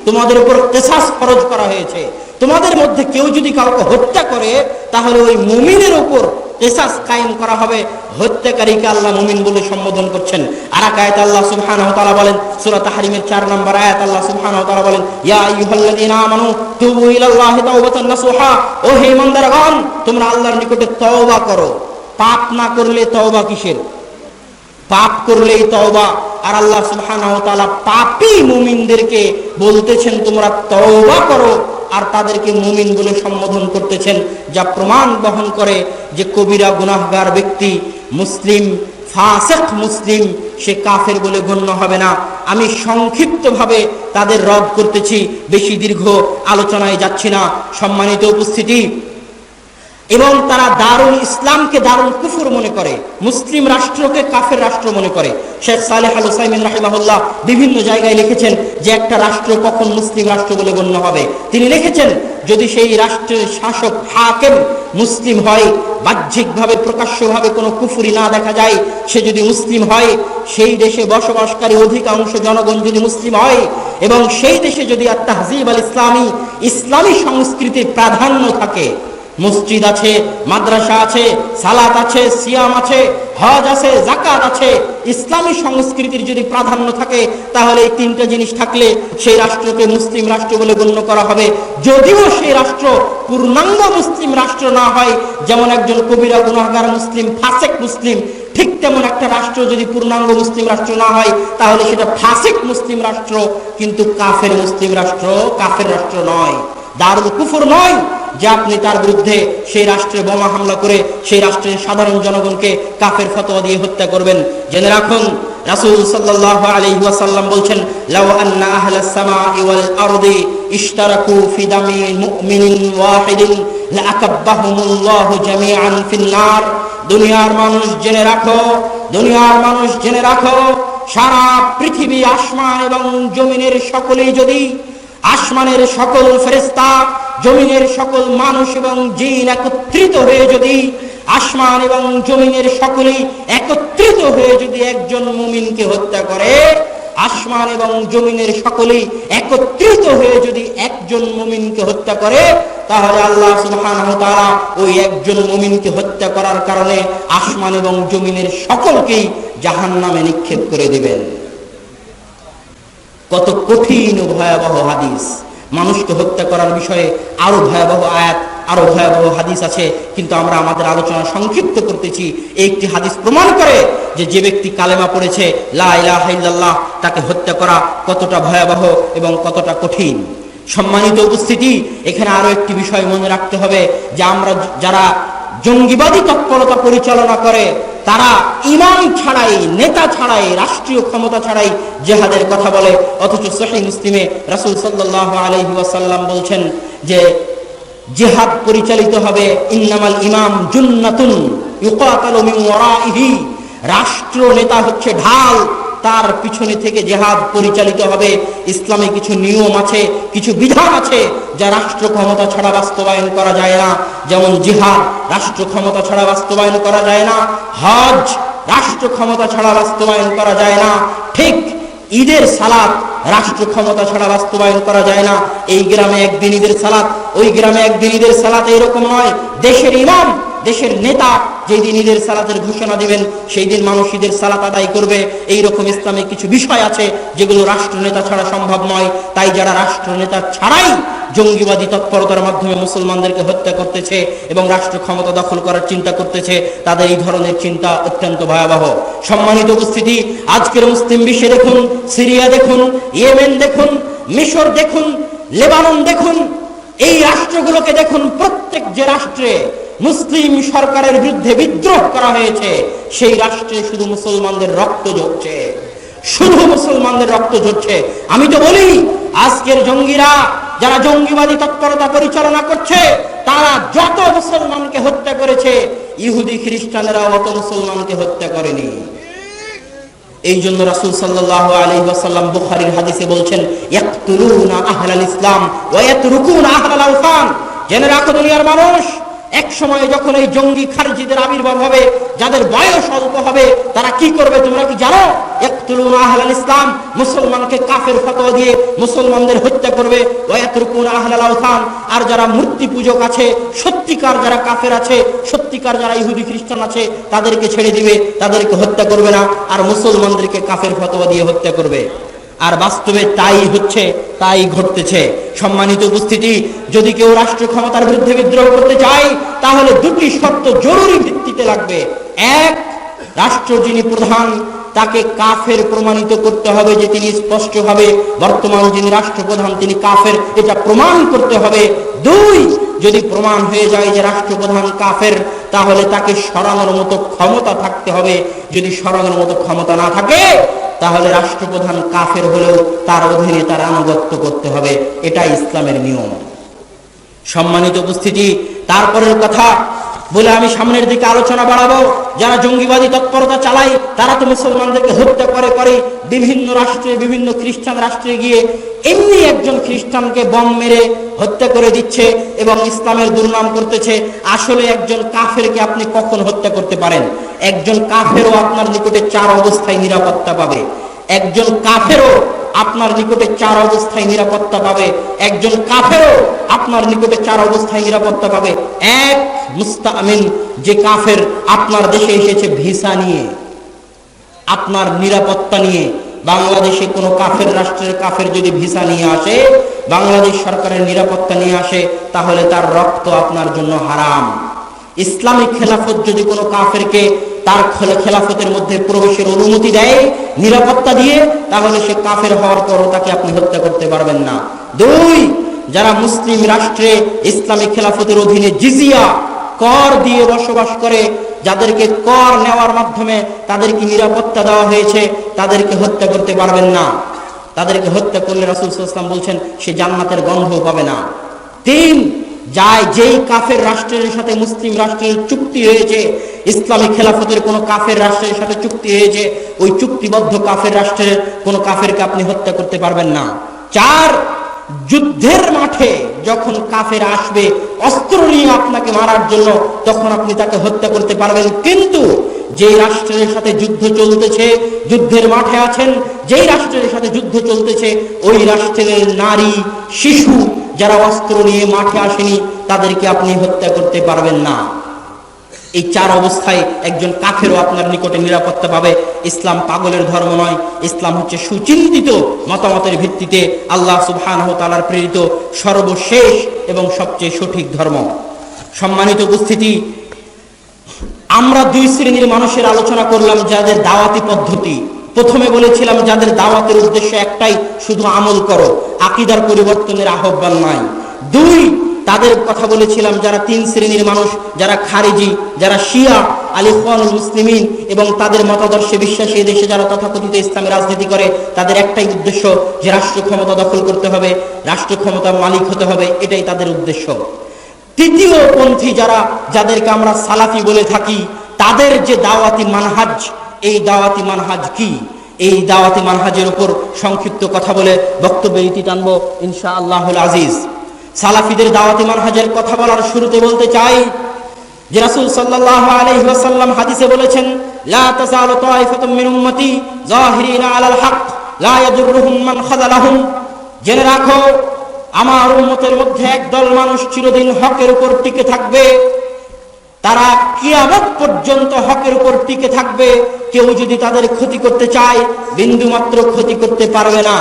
Speaker 1: তোমাদের উপর কিসাস ফরজ করা হয়েছে। তোমাদের মধ্যে কেউ যদি কাউকে হত্যা করে তাহলে ওই মুমিনের উপর কিসাস কায়েম করা হবে। হত্যাকারীকে আল্লাহ মুমিন বলে সম্বোধন করছেন। আর এক আয়াতে আল্লাহ সুবহানাহু ওয়া তাআলা বলেন, সূরা তাহরিমের 4 নম্বর আয়াত, আল্লাহ সুবহানাহু ওয়া তাআলা বলেন, ইয়া আইয়ুহাল্লাযীনা আমানু তুবু ইলাল্লাহি তাওবাতান নাসুহা, ও হে ঈমানদারগণ, তোমরা আল্লাহর নিকটে তওবা করো। পাপ না করলে তওবা কিসের? পাপ করলেই তওবা। আর আল্লাহ সুবহানাহু ওয়া তাআলা পাপী মুমিনদেরকে বলতেছেন তোমরা তওবা করো, আর তাদেরকে মুমিন বলে সম্বোধন করতেছেন, যা প্রমাণ বহন করে যে কবিরা গুনাহগার ব্যক্তি মুসলিম, ফাসিক মুসলিম, সে কাফের বলে গণ্য হবে না। আমি সংক্ষিপ্তভাবে তাদের রদ করতেছি, বেশি দীর্ঘ আলোচনায় যাচ্ছি না। সম্মানিত উপস্থিতি, এবং তারা দারুল ইসলামকে দারুল কুফর মনে করে, মুসলিম রাষ্ট্রকে কাফের রাষ্ট্র মনে করে। শেখ সালেহ আল উসাইমিন রাহিমাহুল্লাহ বিভিন্ন জায়গায় লিখেছেন যে একটা রাষ্ট্র কখন মুসলিম রাষ্ট্র বলে গণ্য হবে। তিনি লিখেছেন, যদি সেই রাষ্ট্রের শাসক হাকিম মুসলিম হয়, বাহ্যিকভাবে প্রকাশ্যভাবে কোনো কুফরি না দেখা যায়, সে যদি মুসলিম হয়, সেই দেশে বসবাসকারী অধিকাংশ জনগণ যদি মুসলিম হয়, এবং সেই দেশে যদি আত-তাহযীব আল ইসলামী, ইসলামী সংস্কৃতির প্রাধান্য থাকে, মসজিদ আছে, মাদ্রাসা আছে, সালাত আছে, সিয়াম আছে, হজ আছে, যাকাত আছে, ইসলামী সংস্কৃতির যদি প্রাধান্য থাকে, তাহলে এই তিনটা জিনিস থাকলে সেই রাষ্ট্রকে মুসলিম রাষ্ট্র বলে গণ্য করা হবে। যদিও সেই রাষ্ট্র পূর্ণাঙ্গ মুসলিম রাষ্ট্র না হয়, যেমন একজন কবিরা গুনাহগার মুসলিম, ফাসিক মুসলিম, ঠিক তেমন একটা রাষ্ট্র যদি পূর্ণাঙ্গ মুসলিম রাষ্ট্র না হয়, তাহলে সেটা ফাসিক মুসলিম রাষ্ট্র, কিন্তু কাফের মুসলিম রাষ্ট্র, কাফের রাষ্ট্র নয়, দারুল কুফর নয়, যে আপনি তার বিরুদ্ধে সেই রাষ্ট্রে বোমা হামলা করে সেই রাষ্ট্রের সাধারণ জনগণকে কাফের ফতোয়া দিয়ে হত্যা করবেন। জেনে রাখুন, রাসূল সাল্লাল্লাহু আলাইহি ওয়াসাল্লাম বলছেন, লাউ আন্না আহলাস সামাই ওয়াল আরদি ইশতারাকু ফি দামি মুমিনিন ওয়াহিদিন লাআকাব্বাহুমুল্লাহু জামিআন ফিন নার। দুনিয়ার মানুষ জেনে রাখো, দুনিয়ার মানুষ জেনে রাখো, সারা পৃথিবী, আসমান এবং জমিনের সকলেই যদি, আসমানের সকল ফেরেশতা, জমিনের সকল মানুষ এবং জিন একত্রিত হয়ে যদি, আসমান এবং জমিনের সকলেই একত্রিত হয়ে যদি একজন মুমিনকে হত্যা করে, আসমান এবং জমিনের সকলেই একত্রিত হয়ে যদি একজন মুমিনকে হত্যা করে, তাহলে আল্লাহ সুবহানাহু ওয়া তাআলা ওই একজন মুমিনকে হত্যা করার কারণে আসমান এবং জমিনের সকলকেই জাহান্নামে নিক্ষেপ করে দিবেন। কত কঠিন ও ভয়াবহ হাদিস! মানুষকে হত্যা করার বিষয়ে আরো ভয়াবহ আয়াত, আরো ভয়াবহ হাদিস আছে, কিন্তু আমরা আমাদের আলোচনা সংক্ষিপ্ত করতেছি। একটি হাদিস প্রমাণ করে যে ব্যক্তি কালেমা পড়েছে, লা ইলাহা ইল্লাল্লাহ, তাকে হত্যা করা কতটা ভয়াবহ এবং কতটা কঠিন। সম্মানিত উপস্থিতি, এখানে আরো একটি বিষয় মনে রাখতে হবে, যে আমরা যারা জঙ্গিবাদী তৎপরতা পরিচালনা করে, তারা ইমাম ছাড়াই, নেতা ছাড়াই, রাষ্ট্রীয় ক্ষমতা ছাড়াই জিহাদের কথা বলে, অথচ সহিহ মুসলিমে রাসূল সাল্লাল্লাহু আলাইহি ওয়াসাল্লাম বলছেন যে জিহাদ পরিচালিত হবে, ইন্নামাল ইমাম জুন্নাতুন ইউকাতালু মিন ওয়ারাইহি, রাষ্ট্র নেতা হচ্ছে ঢাল, তার পিছনে থেকে জিহাদ পরিচালিত হবে। ইসলামে কিছু নিয়ম আছে, কিছু বিধান আছে যা রাষ্ট্র ক্ষমতা ছাড়া বাস্তবায়ন করা যায় না। যেমন জিহাদ রাষ্ট্র ক্ষমতা ছাড়া বাস্তবায়ন করা যায় না, হজ রাষ্ট্র ক্ষমতা ছাড়া বাস্তবায়ন করা যায় না, ঠিক ঈদের সালাত রাষ্ট্র ক্ষমতা ছাড়া বাস্তবায়ন করা যায় না। এই গ্রামে একদিন ঈদের সালাত, ওই গ্রামে একদিন ঈদের সালাত, এরকম নয়। দেশের ইমাম দেশের নেতা যেই দিন ঈদের সালাতের ঘোষণা দিবেন সেই দিন মানুষ ঈদের সালাত আদায় করবে। এইরকম ইসলামে কিছু বিষয় আছে যেগুলো রাষ্ট্রনেতা ছাড়া সম্ভব নয়। তাই যারা রাষ্ট্রনেতা ছাড়াই জঙ্গিবাদী তৎপরতার মাধ্যমে মুসলমানদেরকে হত্যা করতেছে এবং রাষ্ট্র ক্ষমতা দখল করার চিন্তা করতেছে, তাদের এই ধরনের চিন্তা অত্যন্ত ভয়াবহ। সম্মানিত উপস্থিতি, আজকের মুসলিম বিশ্বে দেখুন, সিরিয়া দেখুন, ইয়েমেন দেখুন, মিশর দেখুন, লেবানন দেখুন, এই রাষ্ট্রগুলোকে দেখুন। প্রত্যেক যে রাষ্ট্রে মুসলিম সরকারের বিরুদ্ধে বিদ্রোহ করা হয়েছে সেই রাষ্ট্রে শুধু মুসলমানদের রক্ত ঝরছে, শুধু মুসলমানদের রক্ত ঝরছে। আমি তো বলি, আজকের জঙ্গিরা যারা জঙ্গিবাদী তৎপরতা পরিচালনা করছে তারা যত মুসলমানকে হত্যা করেছে ইহুদি খ্রিস্টানেরা অত মুসলমানকে হত্যা করেনি। এই জন্য রাসূল সাল্লাল্লাহু আলাইহি ওয়াসাল্লাম বুখারীর হাদিসে বলছেন, ইয়াকতুলুনা আহলাল ইসলাম ওয়া ইয়াতরুকুনা আহলাল আওসান। জেনে রাখো দুনিয়ার মানুষ, এক সময় যখন এই জঙ্গি খারজিদের আবির্ভাব হবে, যাদের বয়স অল্প হবে, তারা কি করবে তোমরা কি জানো? ইয়াকতুলুনা আহলাল ইসলাম, মুসলমানকে কাফের ফতোয়া দিয়ে মুসলমানদের হত্যা করবে। ওয়া ইয়াতরুকুনা আহলাল আওসান, আর যারা মূর্তি পূজক আছে, সত্যিকার যারা কাফের আছে, সত্যিকার যারা ইহুদি খ্রিস্টান আছে, তাদেরকে ছেড়ে দিবে, তাদেরকে হত্যা করবে না, আর মুসলমানদেরকে কাফের ফতোয়া দিয়ে হত্যা করবে। আর বাস্তবে তাই হচ্ছে, তাই ঘটতেছে। সম্মানিত উপস্থিতি, যদি কেউ রাষ্ট্র ক্ষমতার বিরুদ্ধে বিদ্রোহ করতে চায় তাহলে দুটি শর্ত জরুরি ভিত্তিতে লাগবে। এক, রাষ্ট্র যিনি প্রধান তাকে কাফের প্রমাণিত করতে হবে, যে তিনি স্পষ্টভাবে বর্তমান যিনি রাষ্ট্রপ্রধান তিনি কাফের, এটা প্রমাণ করতে হবে। দুই, যদি প্রমাণ হয়ে যায় যে রাষ্ট্রপ্রধান কাফের, তাহলে তাকে সরানোর মতো ক্ষমতা থাকতে হবে। যদি সরানোর মতো ক্ষমতা না থাকে তাহলে রাষ্ট্রপ্রধান কাফের হলেও তার অধীনে তার আনুগত্য করতে হবে। এটা ইসলামের নিয়ম। সম্মানিত উপস্থিতি, তারপরের কথা বলে আমি সামনের দিকে আলোচনা বাড়াবো। যারা জঙ্গিবাদী তৎপরতা চালায় তারা তো মুসলমানদেরকে হত্যা করে বিভিন্ন রাষ্ট্রে, বিভিন্ন খ্রিস্টান রাষ্ট্রে গিয়ে এমনি একজন খ্রিস্টানকে বম মেরে হত্যা করে দিচ্ছে এবং ইসলামের দুর্নাম করতেছে। আসলে একজন কাফেরকে আপনি কখন হত্যা করতে পারেন? একজন কাফেরও আপনার নিকটে চার অবস্থায় নিরাপত্তা পাবে। একজন কাফেরও আপনার নিকটে চার অবস্থায় নিরাপত্তা পাবে। একজন কাফেরও আপনার নিকটে চার অবস্থায় নিরাপত্তা পাবে। এক, মুস্তামিন, যে কাফের আপনার দেশে এসেছে ভিসা নিয়ে, আপনার নিরাপত্তা নিয়ে। বাংলাদেশে কোনো কাফের রাষ্ট্রের কাফের যদি ভিসা নিয়ে আসে, বাংলাদেশ সরকারের নিরাপত্তা নিয়ে আসে, তাহলে তার রক্ত আপনার জন্য হারাম। ইসলামিক খেলাফত যদি কোনো কাফেরকে তার খেলাফতের মধ্যে প্রবেশের অনুমতি দেয় নিরাপত্তা দিয়ে, তাহলে সে কাফের হওয়ার পরও তাকে আপনি হত্যা করতে পারবেন না। দুই, যারা মুসলিম রাষ্ট্রে ইসলামিক খেলাফতের অধীনে জিজিয়া কর দিয়ে বসবাস করে, যাদেরকে কর নেওয়ার মাধ্যমে তাদেরকে নিরাপত্তা দেওয়া হয়েছে, তাদেরকে হত্যা করতে পারবেন না। তাদেরকে হত্যা করলে রাসূল সাল্লাল্লাহু আলাইহি ওয়াসাল্লাম বলছেন সে জান্নাতের গন্ধও পাবে না। তিন, যেই কাফের রাষ্ট্রের সাথে মুসলিম রাষ্ট্রের চুক্তি হয়েছে, ইসলামিক খেলাফতের কোন কাফের রাষ্ট্রের সাথে চুক্তি হয়েছে, ওই চুক্তিবদ্ধ কাফের রাষ্ট্রের কোন কাফেরকে আপনি হত্যা করতে পারবেন না। চার, যুদ্ধের মাঠে যখন কাফের আসবে অস্ত্র নিয়ে আপনাকে মারার জন্য, তখন আপনি তাকে হত্যা করতে পারবেন। কিন্তু যেই রাষ্ট্রের সাথে যুদ্ধ চলতেছে, যুদ্ধের মাঠে আছেন, যেই রাষ্ট্রের সাথে যুদ্ধ চলতেছে, ওই রাষ্ট্রের নারী, শিশু যারা অস্ত্র নিয়ে মাঠে আসেনি, তাদেরকে আপনি হত্যা করতে পারবেন না। এই চার অবস্থায় একজন কাফেরও আপনার নিকটে নিরাপত্তা পাবে। ইসলাম পাগলের ধর্ম নয়, ইসলাম হচ্ছে সুচিন্তিত মতামতের ভিত্তিতে আল্লাহ সুবহানাহু ওয়া তাআলার প্রেরিত সর্বশেষ এবং সবচেয়ে সঠিক ধর্ম। সম্মানিত উপস্থিতি, আমরা দুই শ্রেণীর মানুষের আলোচনা করলাম যাদের দাওয়াতি পদ্ধতি। প্রথমে বলেছিলাম যাদের দাওয়াতের উদ্দেশ্য একটাই, শুধু আমল করো, আকীদার পরিবর্তনের আহ্বান নাই। দুই, তাদের কথা বলেছিলাম যারা তিন শ্রেণীর মানুষ, যারা খারিজি, যারা শিয়া, আল ইখওয়ানুল মুসলিমিন এবং তাদের মতাদর্শে বিশ্বাসী, দেশে যারা তথাকথিত ইসলামী রাজনীতি করে, তাদের একটাই উদ্দেশ্য যে রাষ্ট্র ক্ষমতা দখল করতে হবে, রাষ্ট্র ক্ষমতার মালিক হতে হবে, এটাই তাদের উদ্দেশ্য। তৃতীয় পন্থী যাদেরকে আমরা সালাফি বলে থাকি, তাদের যে দাওয়াতি মানহাজ, এই দাওয়াতি মানহাজ কি? এই দাওয়াতি মানহাজের উপর সংক্ষিপ্ত কথা বলে বক্তব্যে ইতি টানবো ইনশাআল্লাহুল আজিজ। সালাফিদের দাওয়াতি মানহাজের কথা বলার শুরুতে বলতে চাই যে রাসূল সাল্লাল্লাহু আলাইহি ওয়াসাল্লাম হাদিসে বলেছেন, লা তাযালু তায়ফাতুম মিন উম্মতি যাহিরিনা আলাল হক লা ইয়াদুররুহুম মান খাযালাহুম। জেনে রাখো, আমার উম্মতের মধ্যে একদল মানুষ চিরদিন হকের উপর টিকে থাকবে, তারা কিয়ামত পর্যন্ত হকের উপর টিকে থাকবে। কেউ যদি তাদের ক্ষতি করতে চায় বিন্দুমাত্র ক্ষতি করতে পারবে না।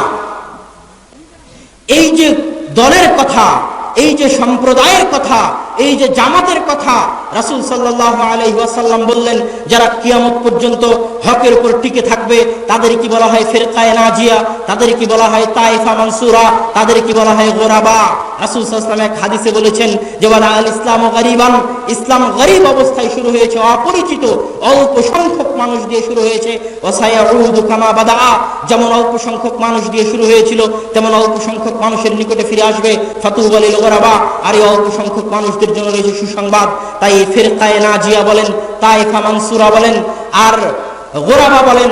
Speaker 1: এই যে দলের কথা, এই যে সম্প্রদায়ের কথা, এই যে জামাতের কথা রাসূল সাল্লাল্লাহু আলাইহি ওয়াসাল্লাম বললেন, যারা কিয়ামত পর্যন্ত হকের উপর টিকে থাকবে তাদের কি বলা হয় ফিরকায়ে নাজিয়া, তাদের কি বলা হয় তায়েফা মানসুরা, তাদের কি বলা হয় গোরাবা। রাসূল সাল্লাল্লাহু আলাইহি ওয়াসাল্লাম এক হাদিসে বলেছেন যে ওয়ালা আল ইসলামু গরিবান, ইসলাম গরিব অবস্থায় শুরু হয়েছে, অপরিচিত অল্প সংখ্যক মানুষ দিয়ে শুরু হয়েছে। ওয়াসায়াউদু কামা বাদা, যেমন অল্প সংখ্যক মানুষ দিয়ে শুরু হয়েছিল তেমন অল্প সংখ্যক মানুষের নিকটে ফিরে আসবে। ফাতুবা লিল গোরাবা, আর এই অল্প সংখ্যক মানুষদের জন্য রয়েছে সুসংবাদ। তাই ফিরকায়ে নাজিয়া বলেন, তায়েফা মানসুরা বলেন আর গোরাবা বলেন,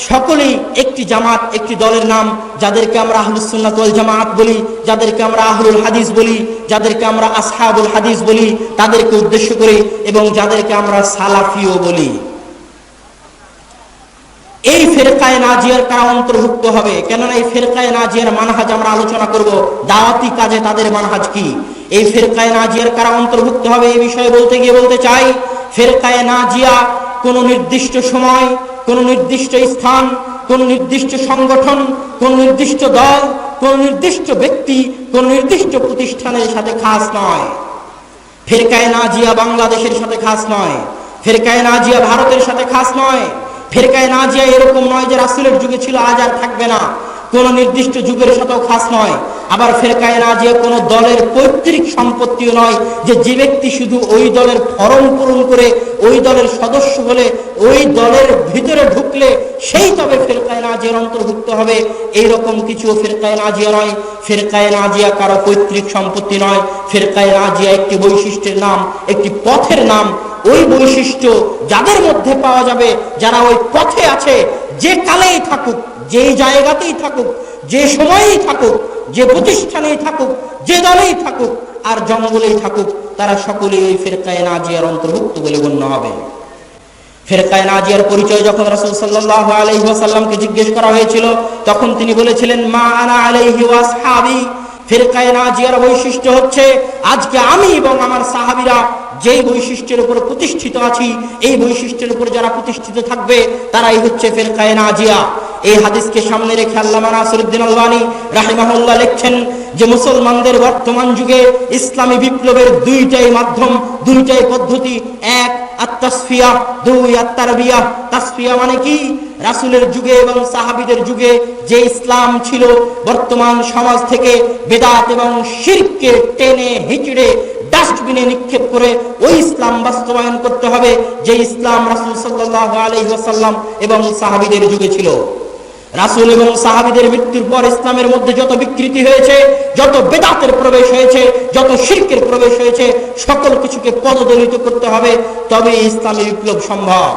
Speaker 1: সকলেই একটি জামাত, একটি দলের নাম, যাদেরকে আমরা আহলুস সুন্নাত ওয়াল জামাত বলি, যাদেরকে আমরা আহলুল হাদিস বলি, যাদেরকে আমরা আসহাবুল হাদিস বলি, তাদেরকে উদ্দেশ্য করে, এবং যাদেরকে আমরা সালাফিও বলি। এই ফিরকায়ে নাজিয়ার কারা অন্তর্ভুক্ত হবে? কেননা এই ফিরকায়ে নাজিয়ার মানহাজ আমরা আলোচনা করব, দাওয়াতি কাজে তাদের মানহাজ কি। এই ফিরকায়ে নাজিয়ার কারা অন্তর্ভুক্ত হবে এই বিষয়ে বলতে গিয়ে বলতে চাই, ফিরকায়ে নাজিয়া কোন নির্দিষ্ট সময়, কোন নির্দিষ্ট স্থান, কোন নির্দিষ্ট সংগঠন, কোন নির্দিষ্ট দল, কোন নির্দিষ্ট ব্যক্তি, কোন নির্দিষ্ট প্রতিষ্ঠানের সাথে খাস নয়। ফিরকায়ে নাজিয়া বাংলাদেশের সাথে খাস নয়, ফিরকায়ে নাজিয়া ভারতের সাথে খাস নয়, ফিরকায়ে নাজিয়া এরকম নয় যে রাসূলের যুগে ছিল আজ আর থাকবে না, কোন নির্দিষ্ট যুগের সাথেও খাস নয়। আবার ফিরকায়ে নাজিয়া কোন দলের পৈতৃক সম্পত্তিও নয় যে ব্যক্তি শুধু ওই দলের ফরম পূরণ করে ওই দলের সদস্য হলে, ওই দলের ভিতরে ঢুকলে সেই তবে ফিরকায়ে নাজিয়ার অন্তর্ভুক্ত হবে, এইরকম কিছু ফিরকায়ে নাজিয়া নয়। ফিরকায়ে নাজিয়া কারো পৈতৃক সম্পত্তি নয়। ফিরকায়ে নাজিয়া একটি বৈশিষ্ট্যের নাম, একটি পথের নাম। ওই বৈশিষ্ট্য যাদের মধ্যে পাওয়া যাবে, যারা ওই পথে আছে, যে কালেই থাকুক, যে জায়গাতেই থাকুক, যে সময়েই থাকুক, যে প্রতিষ্ঠানেই থাকুক, যে দলেই থাকুক, আর জঙ্গলেই থাকুক, তারা সকলেই ওই ফিরকায়ে নাজিয়ার অন্তর্ভুক্ত বলে গণ্য হবে। ফিরকায়ে নাজিয়ার পরিচয় যখন রাসূল সাল্লাল্লাহু আলাইহি ওয়াসাল্লামকে জিজ্ঞেস করা হয়েছিল, তখন তিনি বলেছিলেন মা আনা আলাইহি ওয়া আসহাবি। ফিরকায়ে নাজিয়ার বৈশিষ্ট্য হচ্ছে আজকে আমি এবং আমার সাহাবীরা যেই বৈশিষ্ট্যের উপর প্রতিষ্ঠিত আছি, এই বৈশিষ্ট্যের উপর যারা প্রতিষ্ঠিত থাকবে তারাই হচ্ছে ফিরকায়ে নাজিয়া। এই হাদিসকে সামনে রেখে আল্লামা নাসিরউদ্দিন আলবানী রাহিমাহুল্লাহ লিখছেন যে মুসলমানদের বর্তমান যুগে ইসলামী বিপ্লবের দুইটাই মাধ্যম, দুইটাই পদ্ধতি। এক আত-তাসফিয়া, দুই আত-তারবিয়া। তাসফিয়া মানে কি? রাসূলের যুগে এবং সাহাবীদের যুগে যে ইসলাম ছিল, বর্তমান সমাজ থেকে বিদআত এবং শিরককে টেনে হিচড়ে ডাস্টবিনে নিক্ষেপ করে ওই ইসলাম বাস্তবায়ন করতে হবে যে ইসলাম রাসূল সাল্লাল্লাহু আলাইহি ওয়াসাল্লাম এবং সাহাবীদের যুগে ছিল। রাসূল এবং সাহাবীদের মৃত্যুর পর ইসলামের মধ্যে যত বিকৃতি হয়েছে, যত বেদাতের প্রবেশ হয়েছে, যত শিরকের প্রবেশ হয়েছে, সকল কিছুকে পদদলিত করতে হবে, তবে ইসলামী বিপ্লব সম্ভব।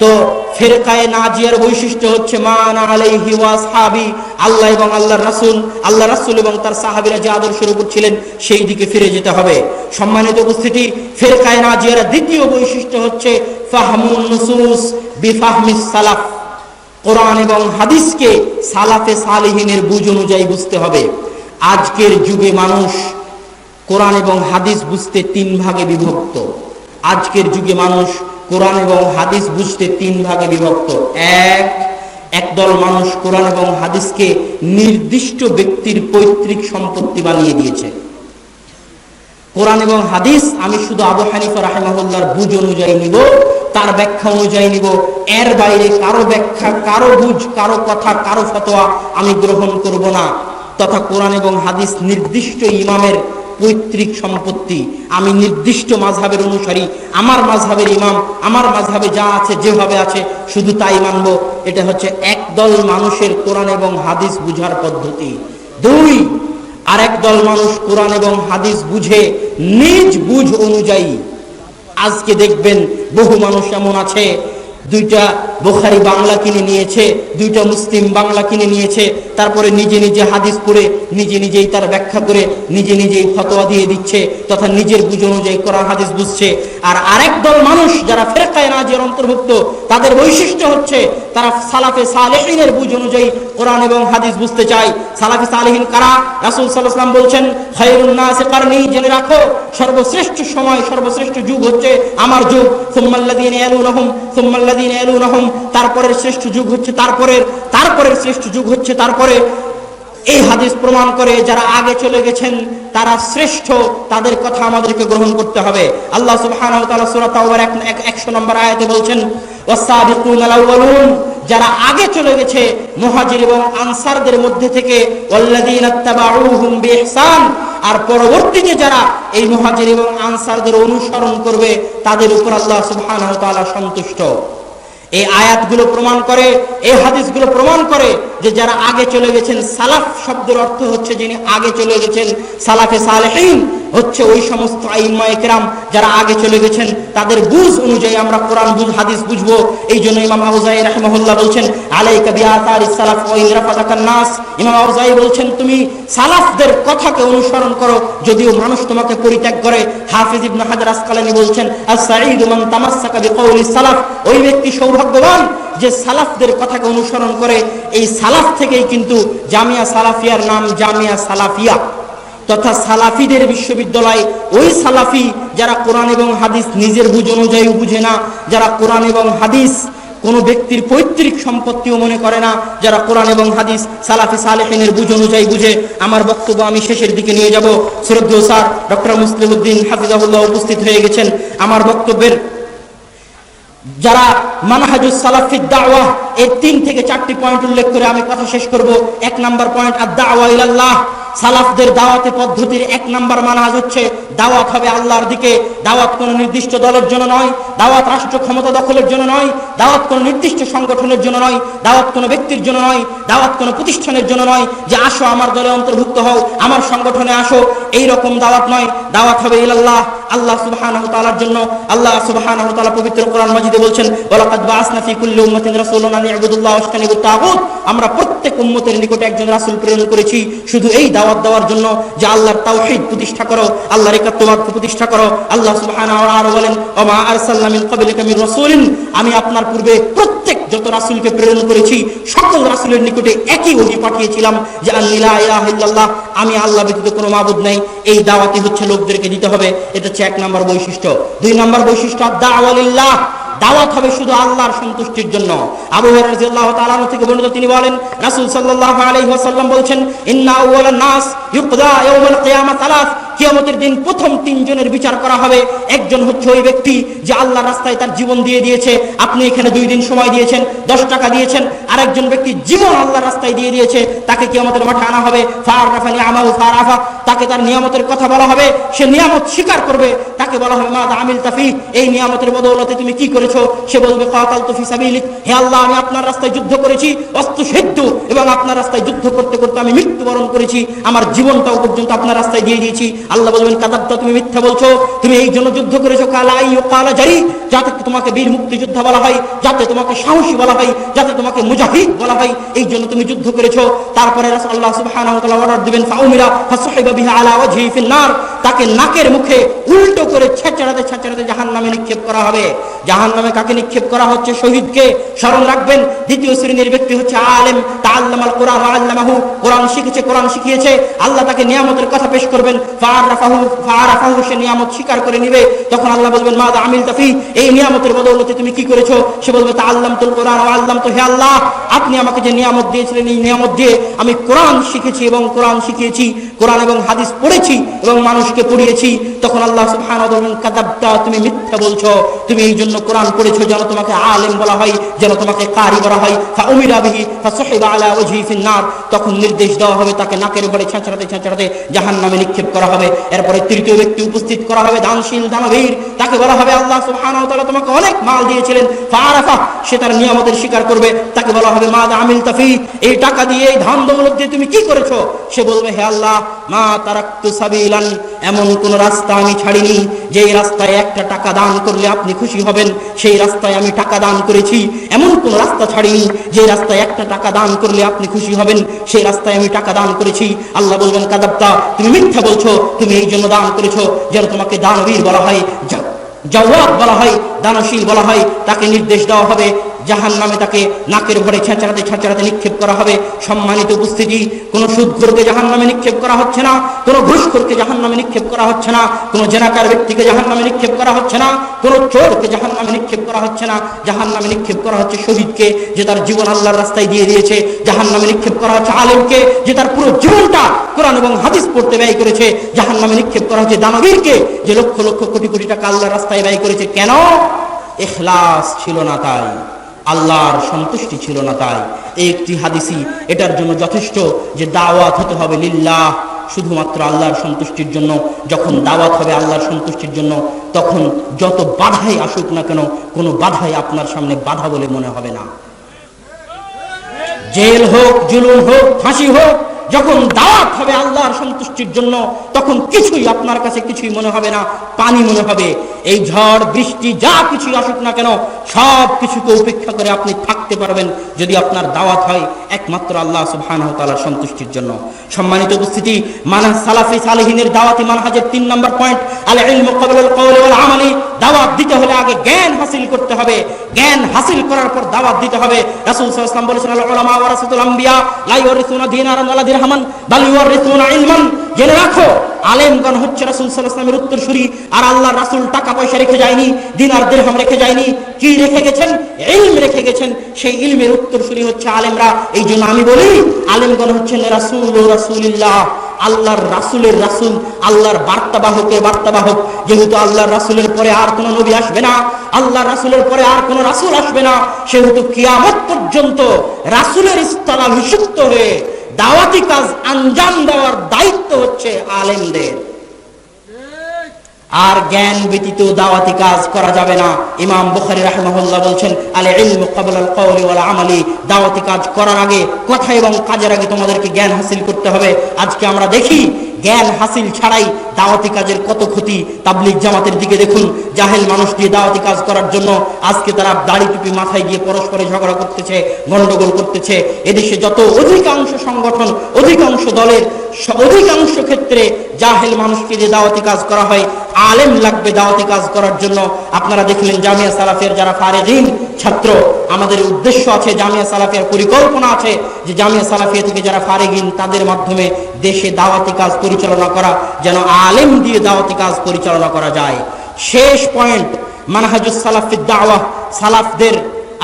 Speaker 1: তো ফিরকায়ে নাজিয়ার বৈশিষ্ট্য হচ্ছে মা আনা আলাইহি ওয়া আসহাবি, আল্লাহ এবং আল্লাহর রাসূল, আল্লাহ রাসূল এবং তার সাহাবীরা যে আদর্শের উপর ছিলেন সেই দিকে ফিরে যেতে হবে। সম্মানিত উপস্থিতি, ফিরকায়ে নাজিয়ার দ্বিতীয় বৈশিষ্ট্য হচ্ছে ফাহমুন নুসুস বিফাহমিস সালাফ। কোরআন এবং হাদিসকে সালাফে সালেহিনের বুঝ অনুযায়ী বুঝতে হবে। আজকের যুগে মানুষ কোরআন এবং হাদিস বুঝতে তিন ভাগে বিভক্ত। আজকের যুগে মানুষ কোরআন এবং হাদিস বুঝতে তিন ভাগে বিভক্ত। একদল মানুষ কোরআন এবং হাদিসকে নির্দিষ্ট ব্যক্তির পৈতৃক সম্পত্তি বানিয়ে দিয়েছে। কোরআন এবং হাদিস আমি শুধু আবু হানিফা রাহিমাহুল্লাহর বুঝ অনুযায়ী নিব, তার ব্যাখ্যা অনুযায়ী নিব, এর বাইরে কারো ব্যাখ্যা, কারো বুঝ, কারো কথা, কারো ফতোয়া আমি গ্রহণ করব না। তথা কোরআন এবং হাদিস নির্দিষ্ট ইমামের পৈতৃক সম্পত্তি। আমি নির্দিষ্ট মাযহাবের অনুসারী, আমার মাযহাবের ইমাম, আমার মাযহাবে যা আছে যেভাবে আছে শুধু তাই মানব। এটা হচ্ছে একদল মানুষের কোরআন এবং হাদিস বুঝার পদ্ধতি। দুই, আরেক দল মানুষ কোরআন এবং হাদিস বুঝে নিজ বুঝ অনুযায়ী। আজকে দেখবেন বহু মানুষ এমন আছে, দুইটা বুখারী বাংলা কিনে নিয়েছে, দুইটা মুসলিম বাংলা কিনে নিয়েছে, তারপরে নিজে নিজে হাদিস পড়ে নিজে নিজেই তার ব্যাখ্যা করে নিজে নিজেই ফতোয়া দিয়ে দিচ্ছে, তথা নিজের বুঝ অনুযায়ী কোরআন হাদিস বুঝছে। আর আরেক দল মানুষ যারা ফিরকায়ে নাজিয়ার অন্তর্ভুক্ত, তাদের বৈশিষ্ট্য হচ্ছে তারা সালাফে সালেহিনের বুঝ অনুযায়ী কোরআন এবং হাদিস বুঝতে চাই। সালাফি সালেহিন কারা? রাসূল সাল্লাল্লাহু আলাইহি ওয়াসাল্লাম বলছেন, খায়রুন নাসি কারনি, জেনে রাখো সর্বশ্রেষ্ঠ সময়, সর্বশ্রেষ্ঠ যুগ হচ্ছে আমার যুগ। সুম্মাল্লাযীনা ইয়ালুনহুম সুম্মাল্লাযীনা ইয়ালুনহুম, তারপরের শ্রেষ্ঠ যুগ হচ্ছে তারপরের শ্রেষ্ঠ যুগ হচ্ছে তারপরে। এই হাদিস প্রমাণ করে যারা আগে চলে গেছেন তারা শ্রেষ্ঠ, তাদের কথা আমাদেরকে গ্রহণ করতে হবে। আল্লাহ সুবহানাহু ওয়া তাআলা সূরা তাওবার 100 নম্বর আয়াতে বলছেন, ওয়াস-সাবিকুনাল আউয়ালুন, যারা আগে চলে গেছে মুহাজির এবং আনসারদের মধ্যে থেকে, ওয়াল্লাযীনা তাবাউহুম বিইহসান, আর পরবর্তীতে যারা এই মুহাজির এবং আনসারদের অনুসরণ করবে তাদের উপর আল্লাহ সুবহানাহু ওয়া তাআলা সন্তুষ্ট। এই আয়াতগুলো প্রমাণ করে, এই হাদিসগুলো প্রমাণ করে যে যারা আগে চলে গেছেন, সালাফ শব্দের অর্থ হচ্ছে যিনি আগে চলে গেছেন। সালাফে সালেহিন হচ্ছে ওই সমস্ত আইম্মায়ে কেরাম যারা আগে চলে গেছেন, তাদের বুঝ অনুযায়ী আমরা কোরআন হাদিস বুঝবো। এই জন্য ইমাম আউজাঈ রাহিমাহুল্লাহ বলছেন, আলাইকা বিআতারিস সালাফ ওয়া ইন রাফাদাকান নাস। ইমাম আউজাঈ বলছেন, তুমি সালাফদের কথাকে অনুসরণ করো যদিও মানুষ তোমাকে পরিত্যাগ করে। হাফিজ ইবনে হাজার আসকালানী বলছেন, আস-সাঈদু মান তামাসসাকা বিকাউলি সালাফ, ওই ব্যক্তি সৌভাগ্যবান যে সালাফদের কথাকে অনুসরণ করে। এই সালাফ থেকেই কিন্তু জামিয়া সালাফিয়ার নাম জামিয়া সালাফিয়া, তথা সালাফিদের বিশ্ববিদ্যালয়। ওই সালাফি যারা কোরআন এবং হাদিস নিজের বুঝ অনুযায়ী বুঝে না, যারা কোরআন এবং হাদিস কোনো ব্যক্তির পৈতৃক সম্পত্তিও মনে করে না, যারা কোরআন এবং হাদিস সালাফি সালেহিনের বুঝ অনুযায়ী বুঝে। আমার বক্তব্য আমি শেষের দিকে নিয়ে যাব। শ্রদ্ধেয় স্যার ডক্টর মুসলিমউদ্দিন হাফিজাহুল্লাহ উপস্থিত হয়ে গেছেন। আমার বক্তব্যের যারা মানহাজুস সালাফ ফি দাওয়াহ এর 3 থেকে 4টি পয়েন্ট উল্লেখ করে আমি কথা শেষ করব। 1 নাম্বার পয়েন্ট, আদ-দাওয়া ইলাল্লাহ। সালাফদের দাওয়াতে পদ্ধতির 1 নাম্বার মানহাজ হচ্ছে দাওয়াত হবে আল্লাহর দিকে। দাওয়াত কোনো নির্দিষ্ট দলের জন্য নয়, দাওয়াত রাষ্ট্র ক্ষমতা দখলের জন্য নয়, দাওয়াত কোনো নির্দিষ্ট সংগঠনের জন্য নয়, দাওয়াত কোনো ব্যক্তির জন্য নয়, দাওয়াত কোনো প্রতিষ্ঠানের জন্য নয় যে আসো আমার দলে অন্তর্ভুক্ত হও, আমার সংগঠনে আসো, এই রকম দাওয়াত নয়। দাওয়াত হবে ইলাল্লাহ, আল্লাহ সুবহানাহু ওয়া তাআলার জন্য। আল্লাহ সুবহানাহু ওয়া তাআলা পবিত্র কোরআন মাজিদে বলছেন, ওয়ালাকাদ বাআসনা ফি কুল্লি উম্মাতিন রাসূলান আন ইউবুদুল্লাহ ওয়াজতানিবুত তাগুত, আমরা প্রত্যেক উম্মতের নিকটে একজন রাসূল প্রেরণ করেছি শুধু এই দাওয়াত দেওয়ার জন্য যে আল্লাহর তাওহীদ প্রতিষ্ঠা করো, আল্লাহর একাত্মবাদকে প্রতিষ্ঠা করো। আল্লাহ সুবহানাহু ওয়া তাআলা বলেন, ওয়া মা আরসালনা মিন ক্বাবলিকা মির রাসূলিন, আমি আপনার পূর্বে প্রত্যেক যত রাসূলকে প্রেরণ করেছি সকল রাসূলের নিকটে একই ওহী পাঠিয়েছিলাম যে লা ইলাহা ইল্লাল্লাহ, আমি আল্লাহ ব্যতীত কোনো মাবুদ নাই। এই দাওয়াতই হচ্ছে লোকদেরকে দিতে হবে। এটা হচ্ছে 1 নম্বর বৈশিষ্ট্য। 2 নম্বর বৈশিষ্ট্য, আদ-দাওয়া লিল্লাহ, দাওয়াত হবে শুধু আল্লাহর সন্তুষ্টির জন্য। আবু হুরায়রা রাদিয়াল্লাহু তাআলা থেকে বর্ণিত, তিনি বলেন, রাসূল সাল্লাল্লাহু আলাইহি ওয়াসাল্লাম বলছেন, ইন্না আউওয়ালান নাস ইউকদা ইয়াউমাল কিয়ামা সালাস, কিয়ামতের দিন প্রথম 3 জনের বিচার করা হবে। একজন হচ্ছে ওই ব্যক্তি যে আল্লাহর রাস্তায় তার জীবন দিয়ে দিয়েছে। আপনি এখানে 2 দিন সময় দিয়েছেন, 10 টাকা দিয়েছেন। আরেকজন ব্যক্তি জীবন আল্লাহর রাস্তায় দিয়ে দিয়েছে, তাকে কিয়ামতের মাঠে আনা হবে। ফারাফা নিআমাহু ফারাফা, তাকে তার নিয়ামতের কথা বলা হবে, সে নিয়ামত স্বীকার করবে। তাকে বলা হবে, মাযা আমিলতা ফি, এই নিয়ামতের বদৌলতে তুমি কি করেছো? সে বলবে, কাতালতু ফি সাবিলিক, হে আল্লাহ আমি আপনার রাস্তায় যুদ্ধ করেছি, ওয়াস্তুশহিদতু, এবং আপনার রাস্তায় যুদ্ধ করতে করতে আমি মৃত্যুবরণ করেছি, আমার জীবনটাও পর্যন্ত আপনার রাস্তায় দিয়ে দিয়েছি। আল্লাহ বলবেন, কাযাবতা, তুমি মিথ্যা বলছো, তুমি এই জন্য যুদ্ধ করেছো, কালা ইউকালা জারি, যাতে তোমাকে বীর মুক্তিযোদ্ধা বলা হয়, যাতে তোমাকে সাহসী বলা হয়, যাতে তোমাকে মুজাহিদ বলা হয়, এই জন্য তুমি যুদ্ধ করেছো। তারপরে আল্লাহ সুবহানাহু ওয়া তাআলা অর্ডার দিবেন, ফাউমিরা ফাসহিবা বিহা আলা ওয়াজহি ফিন নার, তাকে নাকের মুখে উল্টো করে ছেঁচড়াতে জাহান্নামে নিক্ষেপ করা হবে। জাহান্নামে কাকে নিক্ষেপ করা হচ্ছে? শহীদকে। স্মরণ রাখবেন, 2য় শ্রেণীর ব্যক্তি হচ্ছে আলেম, তাআল্লামাল কুরআন ওয়া আল্লামাহু, কোরআন শিখেছে, কোরআন শিখিয়েছে। আল্লাহ তাকে নিয়ামতের কথা পেশ করবেন, ফাআরাফাহু, সে নিয়ামত স্বীকার করে নিবে। তখন আল্লাহ বলবেন, মাযা আমিলতা ফি, এই নিয়ামতের বদৌলতে তুমি কি করেছো? সে বলবে, তাআল্লামতুল কুরআন ওয়া আল্লামতু, হে আল্লাহ আপনি আমাকে যে নিয়ামত দিয়েছিলেন, এই নিয়ামত দিয়ে আমি কোরআন শিখেছি এবং কোরআন শিখিয়েছি, কোরআন এবং হাদিস পড়েছি এবং মানুষকে পড়িয়েছি। তখন আল্লাহ সুবহানাহু ওয়া তাআলা বলেন, কাযাবতা, তুমি মিথ্যা বলছো, তুমি এই জন্য কোরআন পড়েছো যেন তোমাকে আলেম বলা হয়, যেন তোমাকে কারি বলা হয়। ফাউমিরা বিহি ফাসহিবা আলা ওয়াজহি ফিন নার, তখন নির্দেশ দেওয়া হবে, তাকে নাকের উপরে ছেঁচড়াতে জাহান্নামে নিক্ষেপ করা হবে। এরপরে 3য় ব্যক্তি উপস্থিত করা হবে, দানশীল দানবীর, তাকে বলা হবে, আল্লাহ সুবহানাহু ওয়া তাআলা তোমাকে অনেক মাল দিয়েছিলেন, ফাআরাফা, সে তার নিয়ামতের স্বীকার করবে। তাকে বলা হবে, মাযা আমিলতা ফি, এই টাকা দিয়ে, এই ধন দৌলত দিয়ে তুমি কি করেছো? সে বলবে, হে আল্লাহ, মা তারাকতু সাবিলান, এমন কোন রাস্তা আমি ছাড়িনি যেই রাস্তায় একটা টাকা দান করলে আপনি খুশি হবেন, সেই রাস্তায় আমি টাকা দান করেছি। এমন কোন রাস্তা ছাড়িনি যে রাস্তায় একটা টাকা দান করলে আপনি খুশি হবেন, সেই রাস্তায় আমি টাকা দান করেছি। আল্লাহ বলবেন, কাযাবতা, তুমি মিথ্যা বলছো, তুমি এই জন্য দান করেছো যেন তোমাকে দানবীর বলা হয়, জাওয়াদ বলা হয়, দানশীল বলা হয়। তাকে নির্দেশ দেওয়া হবে, জাহান্নামে তাকে নাকের ভরে ছেঁচড়াতে ছেঁচড়াতে নিক্ষেপ করা হবে। সম্মানিত উপস্থিতি, কোনো সুদখোরকে জাহান্নামে নিক্ষেপ করা হচ্ছে না, কোনো ঘুষখোরকে জাহান্নামে নিক্ষেপ করা হচ্ছে না, কোনো জেনাকার ব্যক্তিকে জাহান্নামে নিক্ষেপ করা হচ্ছে না, কোনো চোরকে জাহান্নামে নিক্ষেপ করা হচ্ছে না। জাহান্নামে নিক্ষেপ করা হচ্ছে শহীদকে, যে তার জীবন আল্লাহর রাস্তায় দিয়ে দিয়েছে। জাহান্নামে নিক্ষেপ করা হচ্ছে আলেমকে, যে তার পুরো জীবনটা কোরআন এবং হাদিস পড়তে ব্যয় করেছে। জাহান্নামে নিক্ষেপ করা হচ্ছে দানবীরকে, যে লক্ষ লক্ষ কোটি কোটি টাকা আল্লাহর রাস্তায় ব্যয় করেছে। কেন? ইখলাস ছিল না তাই, আল্লাহর সন্তুষ্টি ছিল না তাই। এই একটি হাদিসই এটার জন্য যথেষ্ট, যে দাওয়াত হতে হবে লিল্লাহ, শুধুমাত্র আল্লাহর সন্তুষ্টির জন্য। যখন দাওয়াত হবে আল্লাহর সন্তুষ্টির জন্য, তখন যত বাধাই আসুক না কেন, কোনো বাধাই আপনার সামনে বাধা বলে মনে হবে না। জেল হোক, জুলুম হোক, ফাঁসি হোক, যখন দাওয়াত হবে আল্লাহর সন্তুষ্টির জন্য, তখন কিছুই আপনার কাছে কিছুই মনে হবে না, পানি মনে হবে। এই ঝড় বৃষ্টি যা কিছুই আসুক না কেন, সব কিছুকে উপেক্ষা করে আপনি থাকতে পারবেন, যদি আপনার দাওয়াত হয় একমাত্র আল্লাহ সুবহানাহু ওয়া তাআলার সন্তুষ্টির জন্য। সম্মানিত উপস্থিতি, মানহাজ সালাফি সালেহিনের দাওয়াতি মানহাজের 3 নম্বর পয়েন্ট, আল ইলমু ক্বাবলাল কওলি ওয়াল আমালি। দাওয়াত দিতে হলে আগে জ্ঞান হাসিল করতে হবে, জ্ঞান হাসিল করার পর দাওয়াত দিতে হবে। রাসূল সাল্লাল্লাহু আলাইহি ওয়াসাল্লাম বলেছেন, আল উলামা ওয়ারাসাতুল আমবিয়া লা ইউরিসুনা দিনারান ওয়ালা দিরহামান বাল ইউরিসুনা ইলমান। জেনে রাখো, আলেমগণ হচ্ছে রাসূল সাল্লাল্লাহু আলাইহি ওয়াসাল্লামের উত্তরসূরি। আর আল্লাহর রাসূল টাকা পয়সা রেখে যায়নি, দিনার দিরহাম রেখে যায়নি। কি রেখে গেছেন? ইলম রেখে গেছেন। সেই ইলমের উত্তরসূরি হচ্ছে আলেমরা। এই জন্য আমি বলি, আলেমগণ হচ্ছেন রাসূল ও রাসূলুল্লাহ, আল্লাহর রাসূলের রাসূল, আল্লাহর বার্তাবাহকের বার্তাবাহক। যেহেতু আল্লাহর রাসূলের পরে আর কোনো নবী আসবে না, আল্লাহর রাসূলের পরে আর কোনো রাসূল আসবে না, সেহেতু কিয়ামত পর্যন্ত রাসূলের স্থলাভিষিক্ত হয়ে দাওয়াতি কাজ আঞ্জাম দেওয়ার দায়িত্ব হচ্ছে আলেমদের। আর জ্ঞান ব্যতীত দাওয়াতি কাজ করা যাবে না। ইমাম বুখারী রাহিমাহুল্লাহ বলছেন, আল ইলমু ক্বাবলাল কওলি ওয়াল আমালি। দাওয়াতি কাজ করার আগে, কথা এবং কাজের আগে তোমাদেরকে জ্ঞান হাসিল করতে হবে। আজকে আমরা দেখি জ্ঞান হাসিল ছাড়াই দাওয়াতি কাজের কত ক্ষতি। তাবলীগ জামাতের দিকে দেখুন, জাহেল মানুষ দিয়ে দাওয়াতি কাজ করার জন্য আজকে তারা দাড়ি টুপি মাথায় দিয়ে পরস্পরে ঝগড়া করতেছে, গন্ডগোল করতেছে। এদেশে যত অধিকাংশ সংগঠন, অধিকাংশ দলের অধিকাংশ ক্ষেত্রে জাহেল মানুষকে দিয়ে দাওয়াতি কাজ করা হয়। আলেম লাগবে দাওয়াতি কাজ করার জন্য। আপনারা দেখলেন জামিয়া সালাফিয়ার যারা ফারিগিন ছাত্র, আমাদের উদ্দেশ্য আছে, জামিয়া সালাফিয়ার পরিকল্পনা আছে যে জামিয়া সালাফিয়া থেকে যারা ফারিগিন, তাদের মাধ্যমে দেশে দাওয়াতি কাজ পরিচালনা করা, যেন আলেম দিয়ে দাওয়াতি কাজ পরিচালনা করা যায়। শেষ পয়েন্ট, মানহাজুস সালাফ ফিদ দাওয়াহ। সালাফদের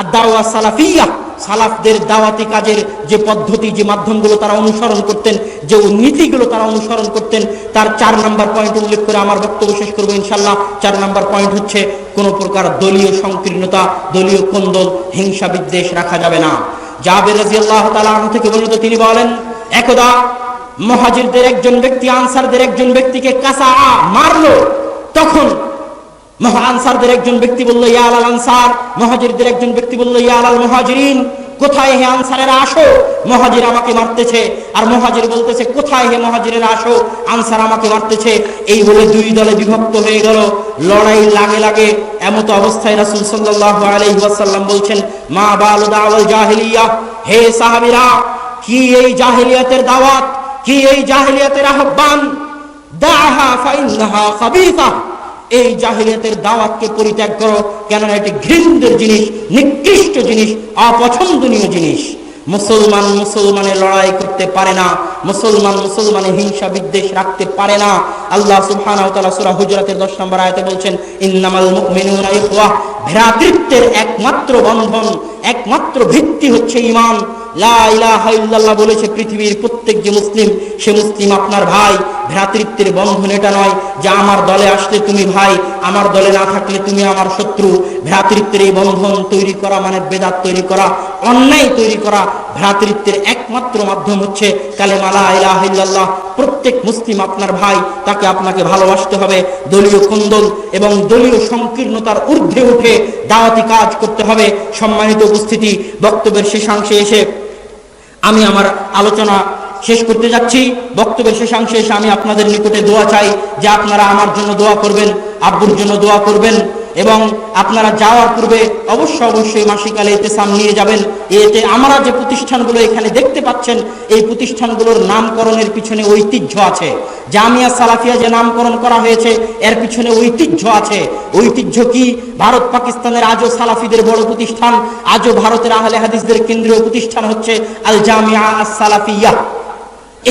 Speaker 1: আদ-দাওয়া সালাফিয়া, সালাফদের দাওয়াতি কাজের যে পদ্ধতি, যে মাধ্যমগুলো তারা অনুসরণ করতেন, যে নীতিগুলো তারা অনুসরণ করতেন, তার 4 নম্বর পয়েন্ট উল্লেখ করে আমার বক্তব্য শেষ করবো ইনশাআল্লাহ। 4 নম্বর পয়েন্ট হচ্ছে, কোনো প্রকার দলীয় সংকীর্ণতা, দলীয় কোন্দল, হিংসা বিদ্বেষ রাখা যাবে না। জাবের রাদিয়াল্লাহু তাআলা আনহু থেকে বর্ণিত, তিনি বলেন, একদা মুহাজিরদের একজন ব্যক্তি আনসারদের একজন ব্যক্তিকে কাসা মারলো। তখন আনসারদের একজন ব্যক্তি বলল, ইয়া আলাল আনসার। মুহাজিরদের একজন ব্যক্তি বলল, ইয়া আলাল মুহাজিরিন। কোথায় হে আনসারেরা, আসো, মুহাজির আমাকে মারতেছে। আর মুহাজির বলতেছে, কোথায় হে মুহাজিরেরা, আসো, আনসার আমাকে মারতেছে। এই বলে 2 দলে বিভক্ত হয়ে গেল, লড়াই লাগে লাগে। এমত অবস্থায় রাসূল সাল্লাল্লাহু আলাইহি ওয়াসাল্লাম বলছেন, মা বালু দাওয়াল জাহিলিয়া। হে সাহাবীরা, কি এই জাহিলিয়াতের দাওয়াত, কি এই জাহিলিয়াতের আহ্বান? দাহা ফাইন্নাহা খাবিসা। এই জাহিলিয়াতের দাওয়াতকে পরিত্যাগ করো, কেননা এটি ঘৃণ্যের জিনিস, নিকৃষ্ট জিনিস, অপছন্দনীয় জিনিস। মুসলমান মুসলমানের লড়াই করতে পারে না, মুসলমান মুসলমানের হিংসা বিদ্বেষ রাখতে পারে না। আল্লাহ সুবহানাহু ওয়া তাআলা সূরা হুজরাতের 10 নম্বর আয়াতে বলছেন, ইন্নামাল মুমিনুনা ইখওয়াহ। ভ্রাতৃত্বের একমাত্র বন্ধন, একমাত্র ভিত্তি হচ্ছে ঈমান। লা ইলাহা ইল্লাল্লাহ বলেছে পৃথিবীর প্রত্যেক যে মুসলিম, সে মুসলিম আপনার ভাই। ভ্রাতৃত্বের বন্ধন এটা নয় যে আমার দলে আসলে তুমি ভাই, আমার দলে না থাকলে তুমি আমার শত্রু। ভ্রাতৃত্বের এই বন্ধন তৈরি করা মানে বেদাত তৈরি করা, অন্যায় তৈরি করা। ভ্রাতৃত্বের একমাত্র মাধ্যম হচ্ছে কালেমা লা ইলাহা ইল্লাল্লাহ। প্রত্যেক মুসলিম আপনার ভাই, তাকে আপনাকে ভালোবাসতে হবে। দলীয় কোন্দল এবং দলীয় সংকীর্ণতার ঊর্ধ্বে উঠে দাওয়াতি কাজ করতে হবে। সম্মানিত উপস্থিতি, বক্তব্যের শেষাংশে এসে আমি আমার আলোচনা শেষ করতে যাচ্ছি। বক্তব্যের শেষাংশে এসে আমি আপনাদের নিকটে দোয়া চাই, যে আপনারা আমার জন্য দোয়া করবেন, আব্বুর জন্য দোয়া করবেন এবং আপনারা যাওয়ার পূর্বে অবশ্যই মাসিক আল ইতিসাম নিয়ে যাবেন। এতে আমরা যে প্রতিষ্ঠানগুলো এখানে দেখতে পাচ্ছেন, এই প্রতিষ্ঠানগুলোর নামকরণের পিছনে ঐতিহ্য আছে। জামিয়া সালাফিয়া যে নামকরণ করা হয়েছে এর পিছনে ঐতিহ্য আছে। ঐতিহ্য কি? ভারত পাকিস্তানের আজও সালাফিদের বড় প্রতিষ্ঠান, আজও ভারতের আহলে হাদিসদের কেন্দ্রীয় প্রতিষ্ঠান হচ্ছে আল জামিয়া আস সালাফিয়া।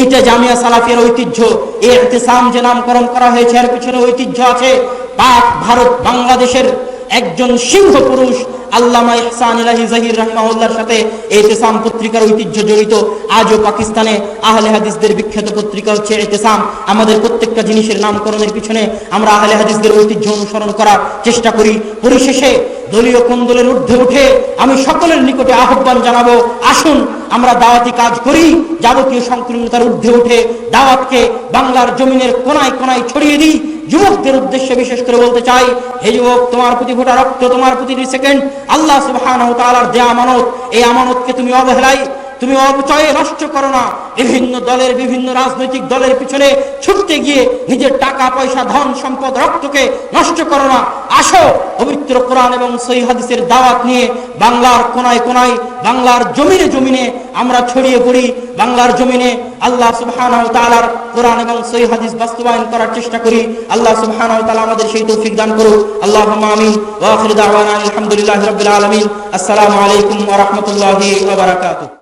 Speaker 1: এইটা জামিয়া সালাফিয়ার ঐতিহ্য। এই ইতিসাম যে নামকরণ করা হয়েছে এর পিছনে ঐতিহ্য আছে। পাক ভারত বাংলাদেশের একজন সিংহ পুরুষ আল্লামা ইহসান ইলাহি জাহির রাহিমাহুল্লাহর সাথে ইতিসাম পত্রিকার ঐতিহ্য জড়িত। আজও পাকিস্তানে আহলে হাদিসদের বিখ্যাত পত্রিকা হচ্ছে ইতিসাম। আমাদের প্রত্যেকটা জিনিসের নামকরণের পিছনে আমরা আহলে হাদিসদের ঐতিহ্য অনুসরণ করার চেষ্টা করি। পরিশেষে দলীয় কোন্দলের ঊর্ধ্বে উঠে আমি সকলের নিকটে আহ্বান জানাবো, আসুন আমরা দাওয়াতি কাজ করি। যাবতীয় সংকীর্ণতার ঊর্ধ্বে উঠে দাওয়াতকে বাংলার জমিনের কোনায় কোনায় ছড়িয়ে দিই। যুবকদের উদ্দেশ্যে বিশেষ করে বলতে চাই, হে যুবক, তোমার প্রতি ফোঁটা রক্ত, তোমার প্রতিটি সেকেন্ড আল্লাহ সুবহানাহু ওয়া তাআলার দেয়া আমানত। এই আমানতকে তুমি তুমি অপচয়ে নষ্ট করো না। বিভিন্ন দলের, বিভিন্ন রাজনৈতিক দলের পিছনে ছুটতে গিয়ে নিজের টাকা পয়সা, ধন সম্পদ, রক্তকে নষ্ট করো না। আসো পবিত্র কোরআন এবং সহিহ হাদিসের দাওয়াত নিয়ে বাংলার কোনায় কোনায়, বাংলার জমিনে জমিনে আমরা ছড়িয়ে পড়ি। বাংলার জমিনে আল্লাহ সুবহানাহু ওয়া তাআলার কোরআন এবং সহিহ হাদিস বাস্তবায়ন করার চেষ্টা করি। আল্লাহ সুবহানাহু ওয়া তাআলা আমাদের সেই তৌফিক দান করুন। আল্লাহুম্মা আমিন। ওয়া আখিরু দাওয়ানা আলহামদুলিল্লাহি রাব্বিল আলামিন। আসসালামু আলাইকুম ওয়া রাহমাতুল্লাহি ওয়া বারাকাতুহু।